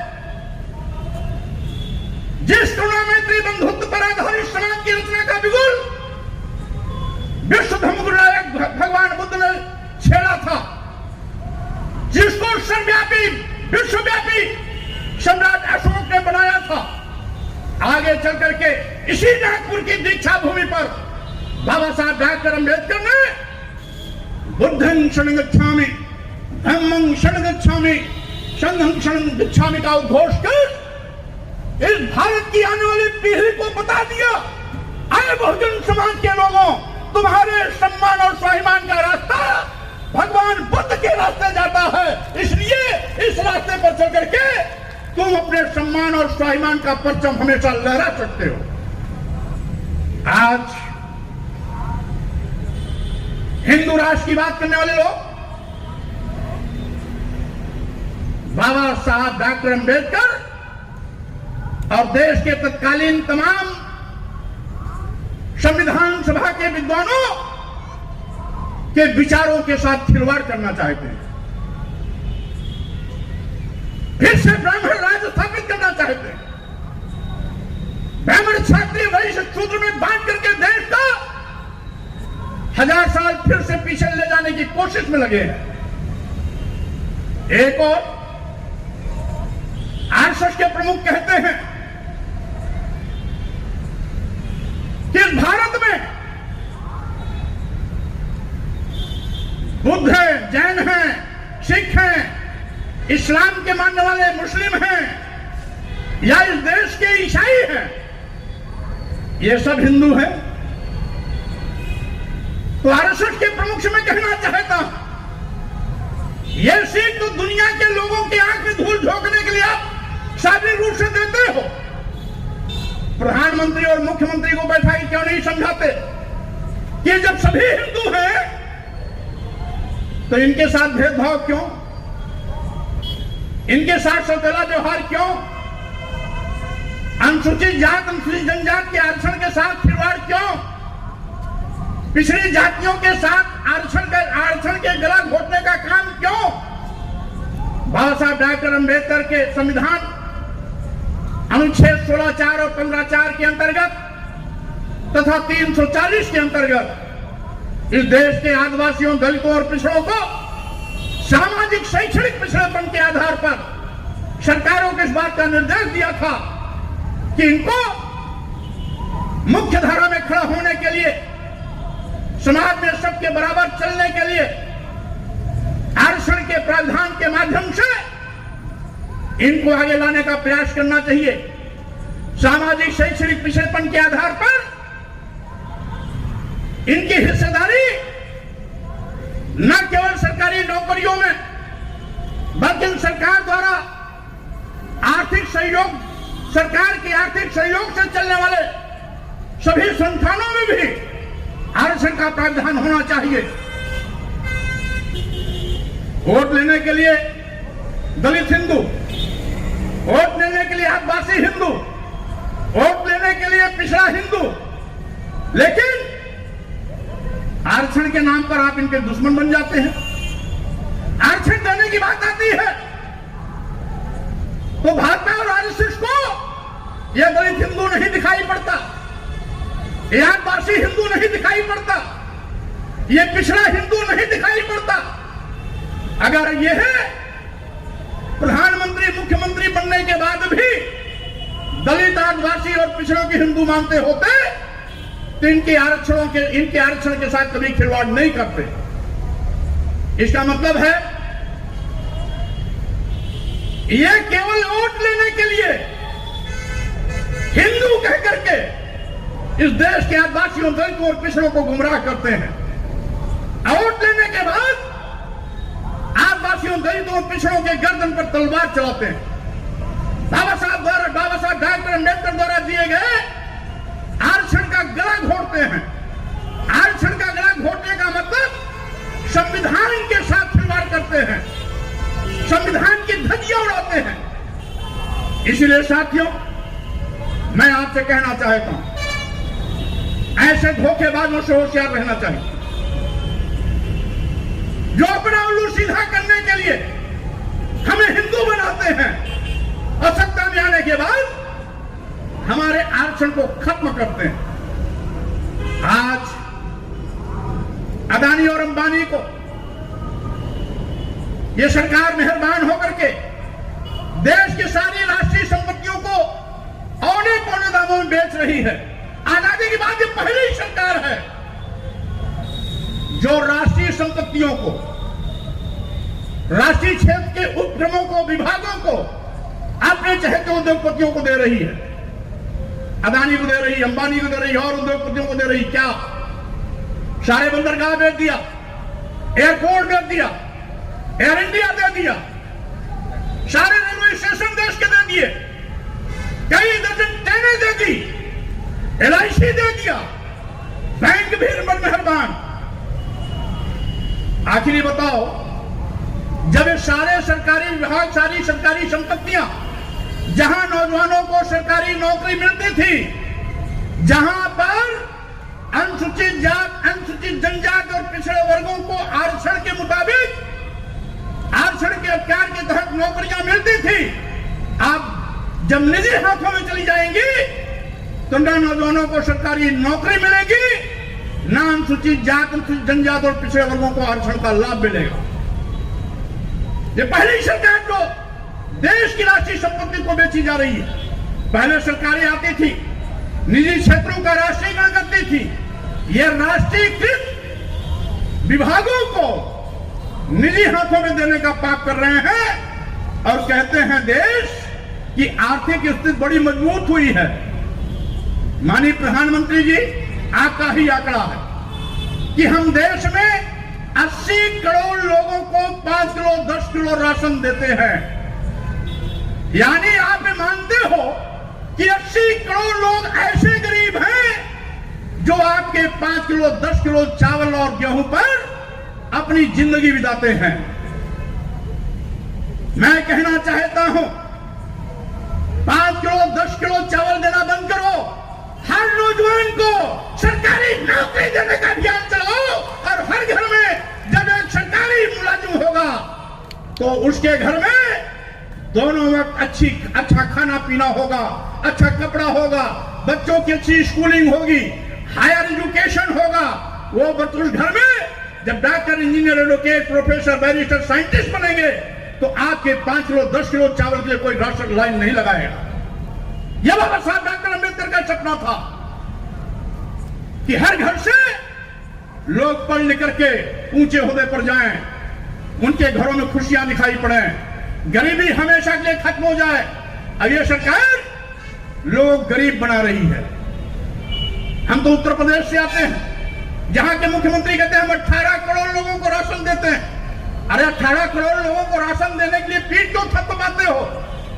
C: जिस करुणामैत्री बंधुत्व पर आधारित समाज की रचना का बिगुल विश्व धर्मगुरु भगवान बुद्ध ने छेड़ा था, जिसको सर्वव्यापी विश्वव्यापी सम्राट अशोक ने बनाया था। आगे चल करके इसी नागपुर की दीक्षा भूमि पर बाबा साहब डॉक्टर अम्बेडकर ने बुद्धं शरणं गच्छामि, धम्मं शरणं गच्छामि, संघं शरणं गच्छामि का उद्घोष कर इस भारत की आने वाली पीढ़ी को बता दिया, आए बहुजन समाज के लोगों, तुम्हारे सम्मान और स्वाभिमान का रास्ता भगवान बुद्ध के रास्ते जाता है, इसलिए इस रास्ते पर चल करके तुम अपने सम्मान और स्वाभिमान का परचम हमेशा लहरा सकते हो। आज हिंदू राष्ट्र की बात करने वाले लोग बाबा साहब डॉक्टर अम्बेडकर और देश के तत्कालीन तमाम संविधान सभा के विद्वानों के विचारों के साथ खिलवाड़ करना चाहते हैं, फिर से ब्राह्मण राज स्थापित करना चाहते हैं, ब्राह्मण क्षत्रिय वैश्य शूद्र में बांट करके देश का 1000 साल फिर से पीछे ले जाने की कोशिश में लगे हैं। एक और आरएसएस के प्रमुख कहते हैं कि इस भारत में बुद्ध हैं, जैन हैं, सिख हैं, इस्लाम के मानने वाले मुस्लिम हैं या इस देश के ईसाई हैं, ये सब हिंदू हैं। तो आरएसएस के प्रमुख से मैं कहना चाहता हूं, यह सीख तो दुनिया के लोगों की आंख में धूल झोंकने के लिए आप शारीरिक रूप से देते हो, प्रधानमंत्री और मुख्यमंत्री को बैठा के क्यों नहीं समझाते कि जब सभी हिंदू हैं तो इनके साथ भेदभाव क्यों, इनके साथ सौतेला व्यवहार क्यों, अनुसूचित जात अनुसूचित जनजाति के आरक्षण के साथ खिलवाड़ क्यों, पिछड़ी जातियों के साथ आरक्षण के गला घोटने का काम क्यों। बाबा साहब डॉक्टर अम्बेडकर के संविधान अनुच्छेद 16(4) और 15(4) के अंतर्गत तथा 340 के अंतर्गत इस देश के आदिवासियों, दलितों और पिछड़ों को सामाजिक शैक्षणिक पिछड़ेपन के आधार पर सरकारों को इस बात का निर्देश दिया था कि इनको मुख्य धारा में खड़ा होने के लिए, समाज में सबके बराबर चलने के लिए आरक्षण के प्रावधान के माध्यम से इनको आगे लाने का प्रयास करना चाहिए। सामाजिक शैक्षणिक पिछड़ेपन के आधार पर इनकी हिस्सेदारी न केवल सरकारी नौकरियों में बल्कि सरकार द्वारा आर्थिक सहयोग, सरकार के आर्थिक सहयोग से चलने वाले सभी संस्थानों में भी आरक्षण का प्रावधान होना चाहिए। वोट लेने के लिए दलित हिंदू, वोट लेने के लिए आदिवासी हिंदू, वोट लेने के लिए पिछड़ा हिंदू, लेकिन आरक्षण के नाम पर आप इनके दुश्मन बन जाते हैं। आरक्षण देने की बात आती है तो भाजपा और आरएसएस को यह दलित हिंदू नहीं दिखाई पड़ता, यह आदिवासी हिंदू नहीं दिखाई पड़ता, यह पिछड़ा हिंदू नहीं दिखाई पड़ता। अगर यह प्रधानमंत्री मुख्यमंत्री बनने के बाद भी दलित, आदिवासी और पिछड़ों के हिंदू मानते होते तो इनके आरक्षण के साथ कभी खिलवाड़ नहीं करते। इसका मतलब है यह केवल वोट लेने के लिए हिंदू कह करके इस देश के आदिवासियों, दलितों और पिछड़ों को गुमराह करते हैं। वोट लेने के बाद आदिवासियों, दलितों और पिछड़ों के गर्दन पर तलवार चलाते हैं। बाबा साहब डॉक्टर अम्बेडकर द्वारा दिए गए आरक्षण का गला घोटते हैं। आरक्षण का गला घोटने का मतलब संविधान के साथ खिलवाड़ करते हैं, संविधान की धज्जियां उड़ाते हैं। इसलिए साथियों, मैं आपसे कहना चाहता हूं, ऐसे धोखेबाजों से होशियार रहना चाहिए जो अपना उल्लू सीधा करने के लिए हमें हिंदू बनाते हैं और सत्ता में आने के बाद हमारे आरक्षण को खत्म करते हैं। आज अदानी और अंबानी को यह सरकार मेहरबान होकर के देश की सारी राष्ट्रीय संपत्तियों को औने पौने दामों में बेच रही है। आजादी के बाद ये पहली सरकार है जो राष्ट्रीय संपत्तियों को, राष्ट्रीय क्षेत्र के उपक्रमों को, विभागों को अपने चहेते उद्योगपतियों को दे रही है। अदानी को दे रही, अंबानी को दे रही और उद्योगपतियों को दे रही। क्या सारे बंदरगाह बेच दिया, एयरपोर्ट बेच दिया, एयर इंडिया दे दिया, सारे रेलवे स्टेशन देश के दे दिए, कई दर्जन ट्रेनें दे दी, LIC दे दिया, बैंक भी मेहरबान। आखिरी बताओ, जब ये सारे सरकारी विभाग, सारी सरकारी संपत्तियां, जहां नौजवानों को सरकारी नौकरी मिलती थी, जहां पर अनुसूचित जात, अनुसूचित जनजाति और पिछड़े वर्गों को आरक्षण के मुताबिक, आरक्षण के अधिकार के तहत नौकरियां मिलती थी, अब जब निजी हाथों में चली जाएंगी तो न नौजवानों को सरकारी नौकरी मिलेगी, न अनुसूचित जात, अनुसूचित जनजाति और पिछड़े वर्गों को आरक्षण का लाभ मिलेगा। ये पहली सरकार जो देश की राष्ट्रीय संपत्ति को बेची जा रही है। पहले सरकारें आती थी, निजी क्षेत्रों का राष्ट्रीयकरण करती थी। ये राष्ट्रीयकृत विभागों को निजी हाथों में देने का पाप कर रहे हैं और कहते हैं देश की आर्थिक स्थिति बड़ी मजबूत हुई है। माननीय प्रधानमंत्री जी, आपका ही आंकड़ा है कि हम देश में 80 करोड़ लोगों को 5 किलो 10 किलो राशन देते हैं। यानी आप ये मानते हो कि 80 करोड़ लोग ऐसे गरीब हैं जो आपके 5 किलो 10 किलो चावल और गेहूं पर अपनी जिंदगी बिताते हैं। मैं कहना चाहता हूं, 5 किलो 10 किलो चावल देना बंद करो, हर नौजवान को सरकारी नौकरी देने का अभियान चलाओ और हर घर में जब एक सरकारी मुलाजिम होगा तो उसके घर में दोनों वक्त अच्छा खाना पीना होगा, अच्छा कपड़ा होगा, बच्चों की अच्छी स्कूलिंग होगी, हायर एजुकेशन होगा। वो उस घर में जब doctor, engineer, advocate, professor, barrister, scientist बनेंगे तो आपके 5 किलो 10 किलो चावल के लिए कोई राशन लाइन नहीं लगाएगा। यह बाबा साहब डॉक्टर अंबेडकर का सपना था कि हर घर से लोग पढ़ लिख करके ऊंचे ओहदे पर जाएं, उनके घरों में खुशियां दिखाई पड़े, गरीबी हमेशा के लिए खत्म हो जाए। अब यह सरकार लोग गरीब बना रही है। हम तो उत्तर प्रदेश से आते हैं, जहां के मुख्यमंत्री कहते हैं हम 18 करोड़ लोगों को राशन देते हैं। अरे 18 करोड़ लोगों को राशन देने के लिए पीठ क्यों थपथपाते हो?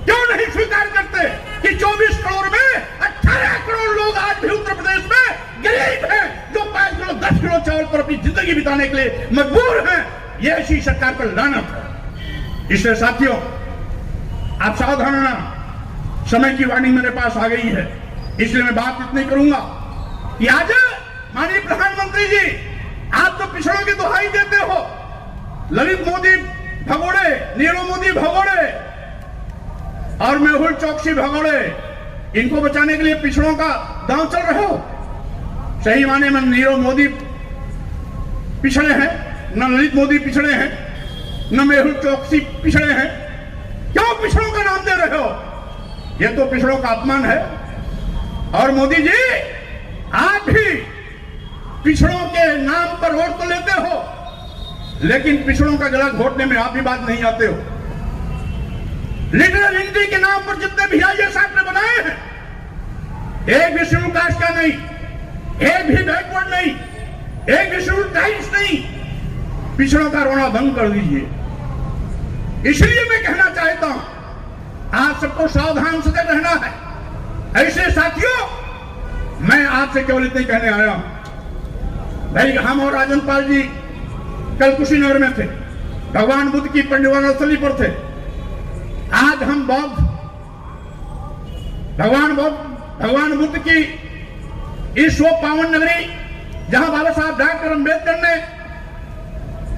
C: क्यों नहीं स्वीकार करते कि 24 करोड़ में 18 करोड़ लोग आज भी उत्तर प्रदेश में गरीब हैं, जो 5 किलो 10 किलो चावल पर अपनी जिंदगी बिताने के लिए मजबूर हैं। यह ऐसी सरकार पर लानत है। इसलिए साथियों, आप सावधान रहना, समय की वार्निंग मेरे पास आ गई है, इसलिए मैं बात इतनी करूंगा कि आज माननीय प्रधानमंत्री जी, आप तो पिछड़ों की दुहाई देते हो, ललित मोदी भगोड़े, नीरव मोदी भगोड़े और मेहुल चौकसी भगोड़े, इनको बचाने के लिए पिछड़ों का दांव चल रहे हो। सही माने में नीरव मोदी पिछड़े हैं, न ललित मोदी पिछड़े हैं, न मेहुल चौकसी पिछड़े हैं। क्यों पिछड़ों का नाम दे रहे हो? यह तो पिछड़ों का अपमान है। और मोदी जी, आप भी पिछड़ों के नाम पर वोट तो लेते हो, लेकिन पिछड़ों का गला घोटने में आप भी बात नहीं आते हो। लिटरल हिंदी के नाम पर जितने भी IAS आपने बनाए हैं, एक भी शेड्यूल कास्ट का नहीं, एक भी बैकवर्ड नहीं, एक भी शेड्यूल ट्राइब्स नहीं। पिछड़ों का रोना बंद कर दीजिए। इसलिए मैं कहना चाहता हूं, आप सबको सावधान सतर्क रहना है। ऐसे साथियों, मैं आपसे केवल इतने कहने आया हूं, भाई हम और राजन पाल जी कल कुशीनगर में थे, भगवान बुद्ध की परिनिर्वाण स्थली पर थे। आज हम भगवान बुद्ध की इस वो पावन नगरी, जहां बाबा साहब डॉक्टर अंबेडकर ने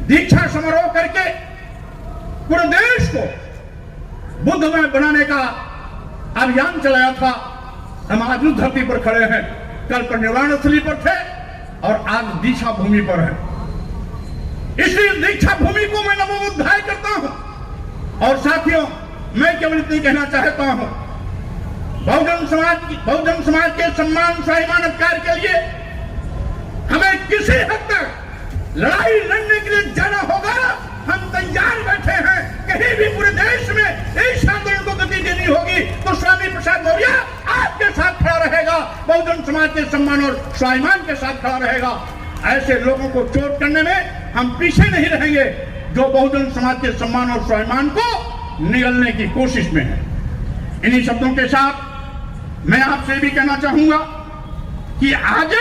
C: दीक्षा समारोह करके पूरे देश को बुद्धमय बनाने का अभियान चलाया था, हम आज उस धरती पर खड़े हैं। कल परिनिर्वाण स्थली पर थे और आज दीक्षा भूमि पर हैं। इसलिए दीक्षा भूमि को मैं नमो बुद्धाय करता हूं। और साथियों, मैं केवल इतनी कहना चाहता हूं, बहुजन समाज के सम्मान स्वाभिमान अधिकार के लिए हमें किसी हद तक लड़ाई लड़ने के लिए जाना होगा। हम तैयार बैठे हैं। कहीं भी पूरे देश में इस आंदोलन को गति देनी होगी तो स्वामी प्रसाद मौर्य आपके साथ खड़ा रहेगा, बहुजन समाज के सम्मान और स्वाभिमान के साथ खड़ा रहेगा। ऐसे लोगों को चोट करने में हम पीछे नहीं रहेंगे जो बहुजन समाज के सम्मान और स्वाभिमान को निगलने की कोशिश में है। इन्हीं शब्दों के साथ मैं आपसे भी कहना चाहूंगा कि आज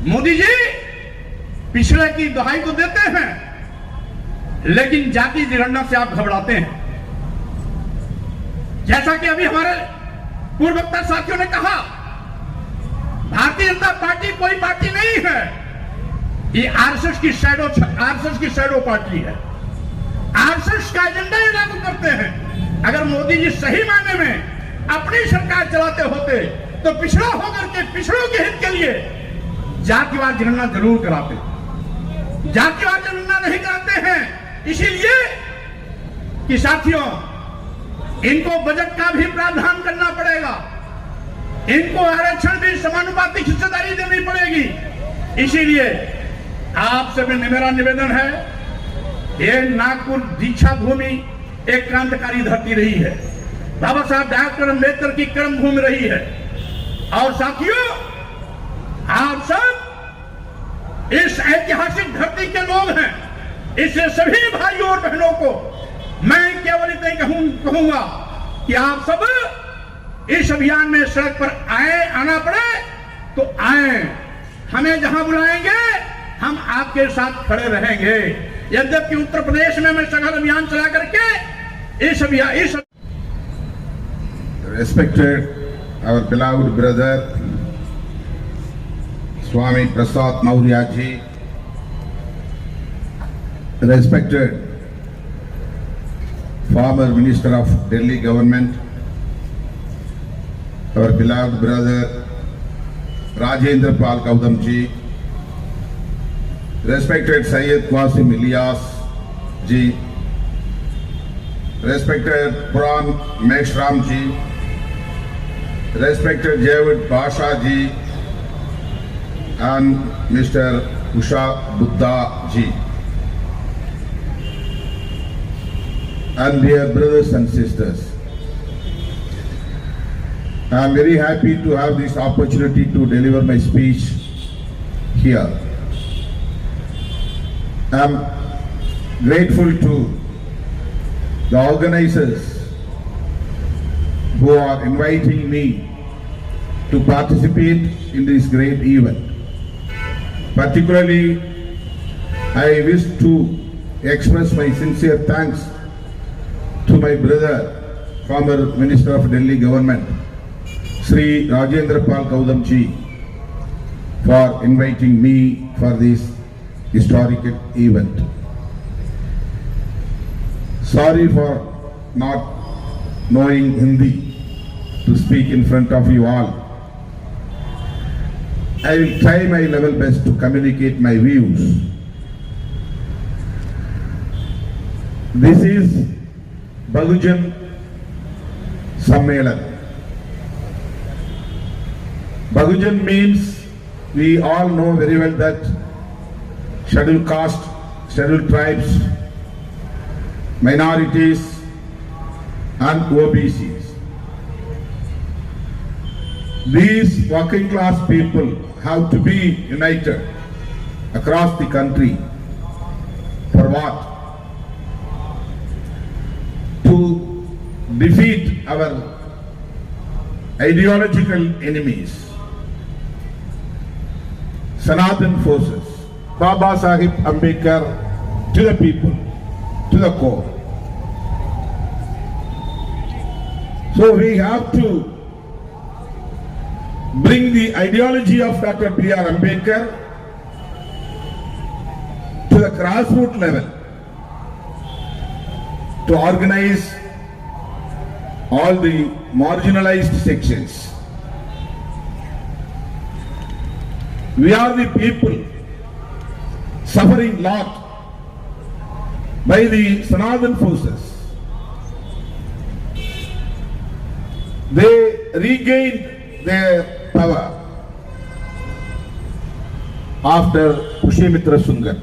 C: मोदी जी पिछले की दुहाई तो देते हैं, लेकिन जाति जनगणना से आप घबराते हैं। जैसा कि अभी हमारे पूर्व वक्ता साथियों ने कहा, भारतीय जनता पार्टी कोई पार्टी नहीं है, ये आरएसएस की शैडो पार्टी है। आरएसएस का एजेंडा ये लागू करते हैं। अगर मोदी जी सही मायने में अपनी सरकार चलाते होते तो पिछड़ा होकर के पिछड़ों के हित के लिए जातिवाद जनगणना जरूर कराते। जातिवाद जनगणना नहीं कराते हैं इसीलिए कि साथियों इनको बजट का भी प्रावधान करना पड़ेगा, इनको आरक्षण भी समानुपातिक हिस्सेदारी देनी पड़ेगी। इसीलिए आपसे भी मेरा निवेदन है, ये नागपुर दीक्षा भूमि एक क्रांतिकारी धरती रही है, बाबा साहब डॉक्टर अम्बेडकर की कर्म भूमि रही है। और साथियों आप सब इस ऐतिहासिक धरती के लोग हैं, इसलिए सभी भाइयों और बहनों को मैं केवल इतना ही कहूंगा कि आप सब इस अभियान में सड़क पर आना पड़े तो आए, हमें जहां बुलाएंगे हम आपके साथ खड़े रहेंगे। यद्यपि उत्तर प्रदेश में मैं सघन अभियान चला करके इस
D: Respected our beloved brother Swami Prasad Maurya ji, respected former Minister of Delhi government, our beloved brother Rajendra Pal Kaudam ji, respected Syed Qasim Ilyas ji, respected Puran Meshram ji, respected Javid Basha ji and Mr. Usha Buddha ji, and dear brothers and sisters, I am very happy to have this opportunity to deliver my speech here. I am grateful to the organizers who are inviting me to participate in this great event. Particularly, I wish to express my sincere thanks to my brother, former Minister of Delhi Government, Sri Rajendra Pal Kaudam ji, for inviting me for this historic event. Sorry for not knowing Hindi to speak in front of you all. I will try my level best to communicate my views. This is Bahujan Sammelan. Bahujan means, we all know very well that scheduled caste, scheduled tribes, minorities and OBCs. These working class people have to be united across the country. For what? To defeat our ideological enemies, Sanatan forces, Baba Sahib Ambedkar to the people, to the core. So we have to bring the ideology of Dr. B.R. Ambedkar to the grassroots level, to organize all the marginalized sections. We are the people suffering lot by the Sanatan forces. they regained their power after Pushyamitra Shunga.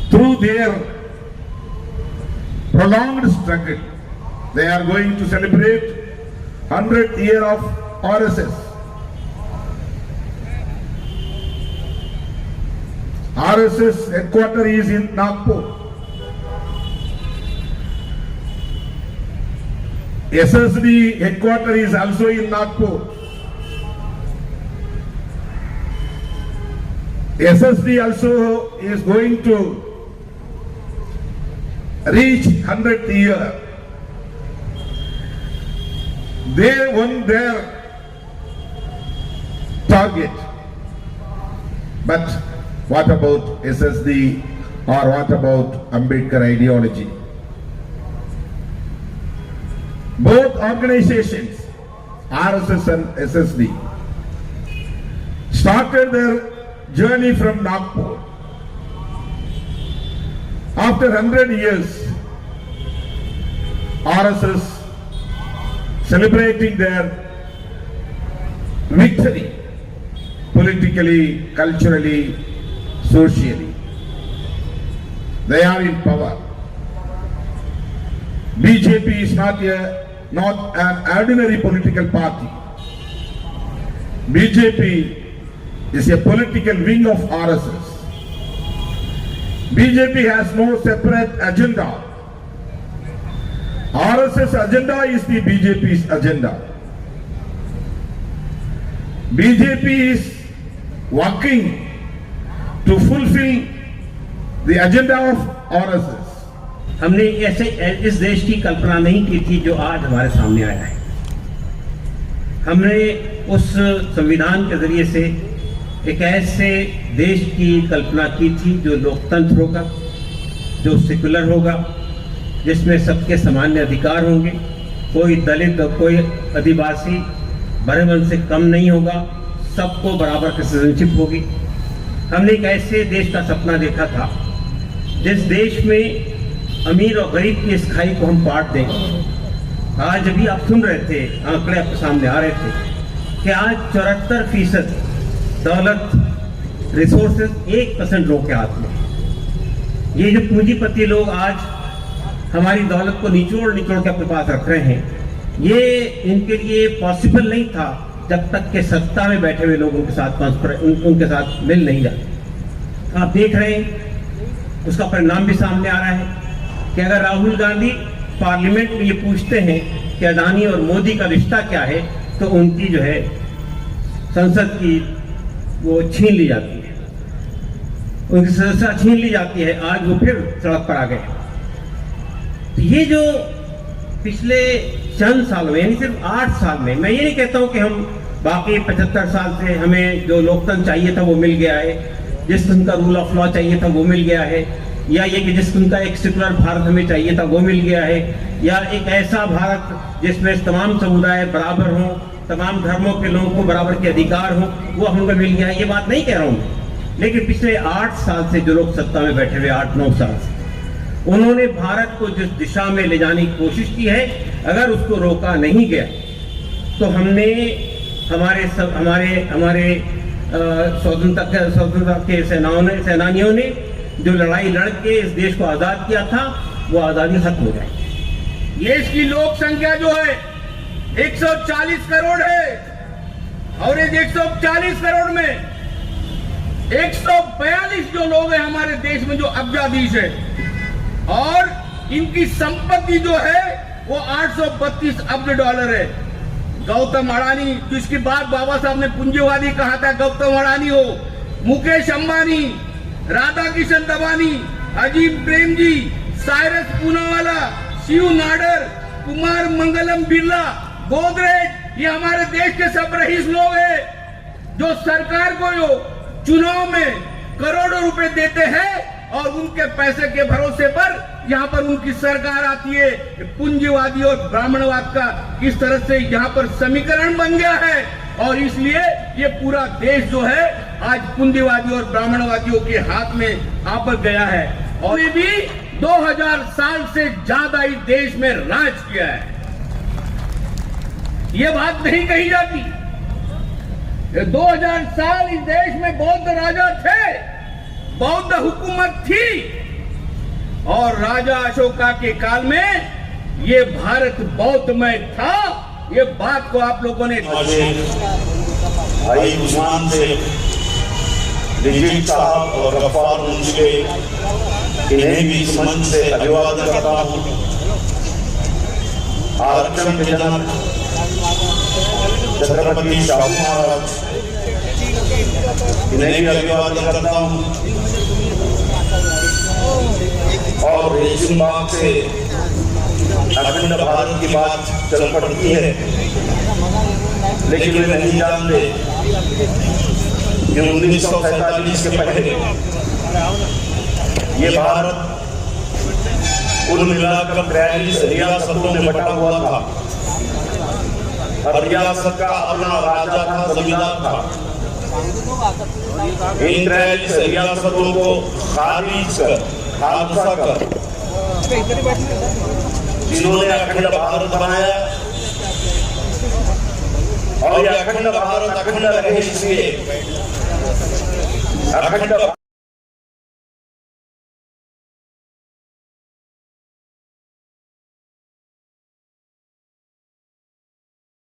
D: Through their prolonged struggle, they are going to celebrate 100th year of RSS. RSS headquarters is in Nagpur. SSD headquarters is also in Nagpur. SSD also is going to reach 100th year. They won their target. But what about SSD or what about Ambedkar ideology? Both organizations, RSS and SSD, started their journey from Nagpur. After 100 years, RSS celebrating their victory politically, culturally, socially. They are in power. BJP is not an ordinary political party. BJP is a political wing of RSS. BJP has no separate agenda. RSS agenda is the BJP's agenda. BJP is working to fulfill the agenda of RSS.
E: हमने ऐसे इस देश की कल्पना नहीं की थी जो आज हमारे सामने आया है। हमने उस संविधान के जरिए से एक ऐसे देश की कल्पना की थी जो लोकतंत्र होगा, जो सेकुलर होगा, जिसमें सबके सामान्य अधिकार होंगे, कोई दलित और कोई आदिवासी बड़े मन से कम नहीं होगा, सबको बराबर की सिटीजनशिप होगी। हमने एक ऐसे देश का सपना देखा था जिस देश में अमीर और गरीब की इस खाई को हम बांट देंगे। आज अभी आप सुन रहे थे, आंकड़े आपके सामने आ रहे थे कि आज 74% दौलत रिसोर्सेज 1% लोगों के हाथ में। ये जो पूंजीपति लोग आज हमारी दौलत को निचोड़ के अपने पास रख रहे हैं, ये इनके लिए पॉसिबल नहीं था जब तक के सत्ता में बैठे हुए लोग उनके साथ मिल नहीं जाते। आप देख रहे हैं, उसका परिणाम भी सामने आ रहा है कि अगर राहुल गांधी पार्लियामेंट में ये पूछते हैं कि अदानी और मोदी का रिश्ता क्या है, तो उनकी जो है संसद की वो छीन ली जाती है, उनकी सदस्यता छीन ली जाती है। आज वो फिर सड़क पर आ गए। तो ये जो पिछले चंद साल में, यानी सिर्फ 8 साल में, मैं ये नहीं कहता हूं कि हम बाकी 75 साल से हमें जो लोकतंत्र चाहिए था वो मिल गया है, जिस किस्म का रूल ऑफ लॉ चाहिए था वो मिल गया है, या ये कि जिस किस्म का एक सेकुलर भारत हमें चाहिए था वो मिल गया है, या एक ऐसा भारत जिसमें तमाम समुदाय बराबर हों, तमाम धर्मों के लोगों को बराबर के अधिकार हों, वो हमको मिल गया है। ये बात नहीं कह रहा हूँ, लेकिन पिछले 8 साल से जो लोग सत्ता में बैठे हुए 8-9 साल से, उन्होंने भारत को जिस दिशा में ले जाने की कोशिश की है, अगर उसको रोका नहीं गया तो हमने हमारे स्वतंत्रता के सेनानियों ने जो लड़ाई लड़ के इस देश को आजाद किया था, वो आजादी खत्म हो जाएगी।
C: देश की लोक संख्या जो है 140 करोड़ है, और इस 140 करोड़ में 142 जो लोग हैं हमारे देश में जो अब्जाधीश है, और इनकी संपत्ति जो है वो 832 अब्ज डॉलर है। गौतम अडानी, जिसकी बात बाबा साहब ने पूंजीवादी कहा था, गौतम अडानी हो, मुकेश अंबानी, राधा किशन दबानी, अजीम प्रेमजी, साइरस पूनावाला, शिव नाडर, कुमार मंगलम बिरला, गोदरेज, ये हमारे देश के सब रईस लोग हैं जो सरकार को जो चुनाव में करोड़ों रुपए देते हैं, और उनके पैसे के भरोसे पर यहाँ पर उनकी सरकार आती है। पूंजीवादी और ब्राह्मणवाद का किस तरह से यहाँ पर समीकरण बन गया है, और इसलिए ये पूरा देश जो है आज पूंजीवादी और ब्राह्मणवादियों के हाथ में आ गया है। और ये भी 2000 साल से ज्यादा इस देश में राज किया है। ये बात नहीं कही जाती। ये 2000 साल इस देश में बौद्ध राजा थे, बौद्ध हुकूमत थी, और राजा अशोका के काल में ये भारत बौद्धमय था। ये बात को आप लोगों ने
F: भाई उस्मान से, रिजिक साहब और गफ्फार मुंशी, इन्हें भी इस मंच से अभिवादन करता हूँ। आरक्षण के जनक छत्रपति शाहू महाराज, इन्हें भी अभिवादन करता हूँ। और रेशम बाग से अखंड भारत की बात चल पड़ती है, लेकिन वे नहीं जानते कि 1947 के पहले ये भारत कुल मिलाकर 43 रियासतों में बटा हुआ था। हर रियासत का अपना राजा था, जमींदार था। इन 43 रियासतों को खारिज कर, खालसा कर जिन्होंने अखंड भारत बनाया, और ये अखंड भारत अखंड रहे, इसलिए अखंड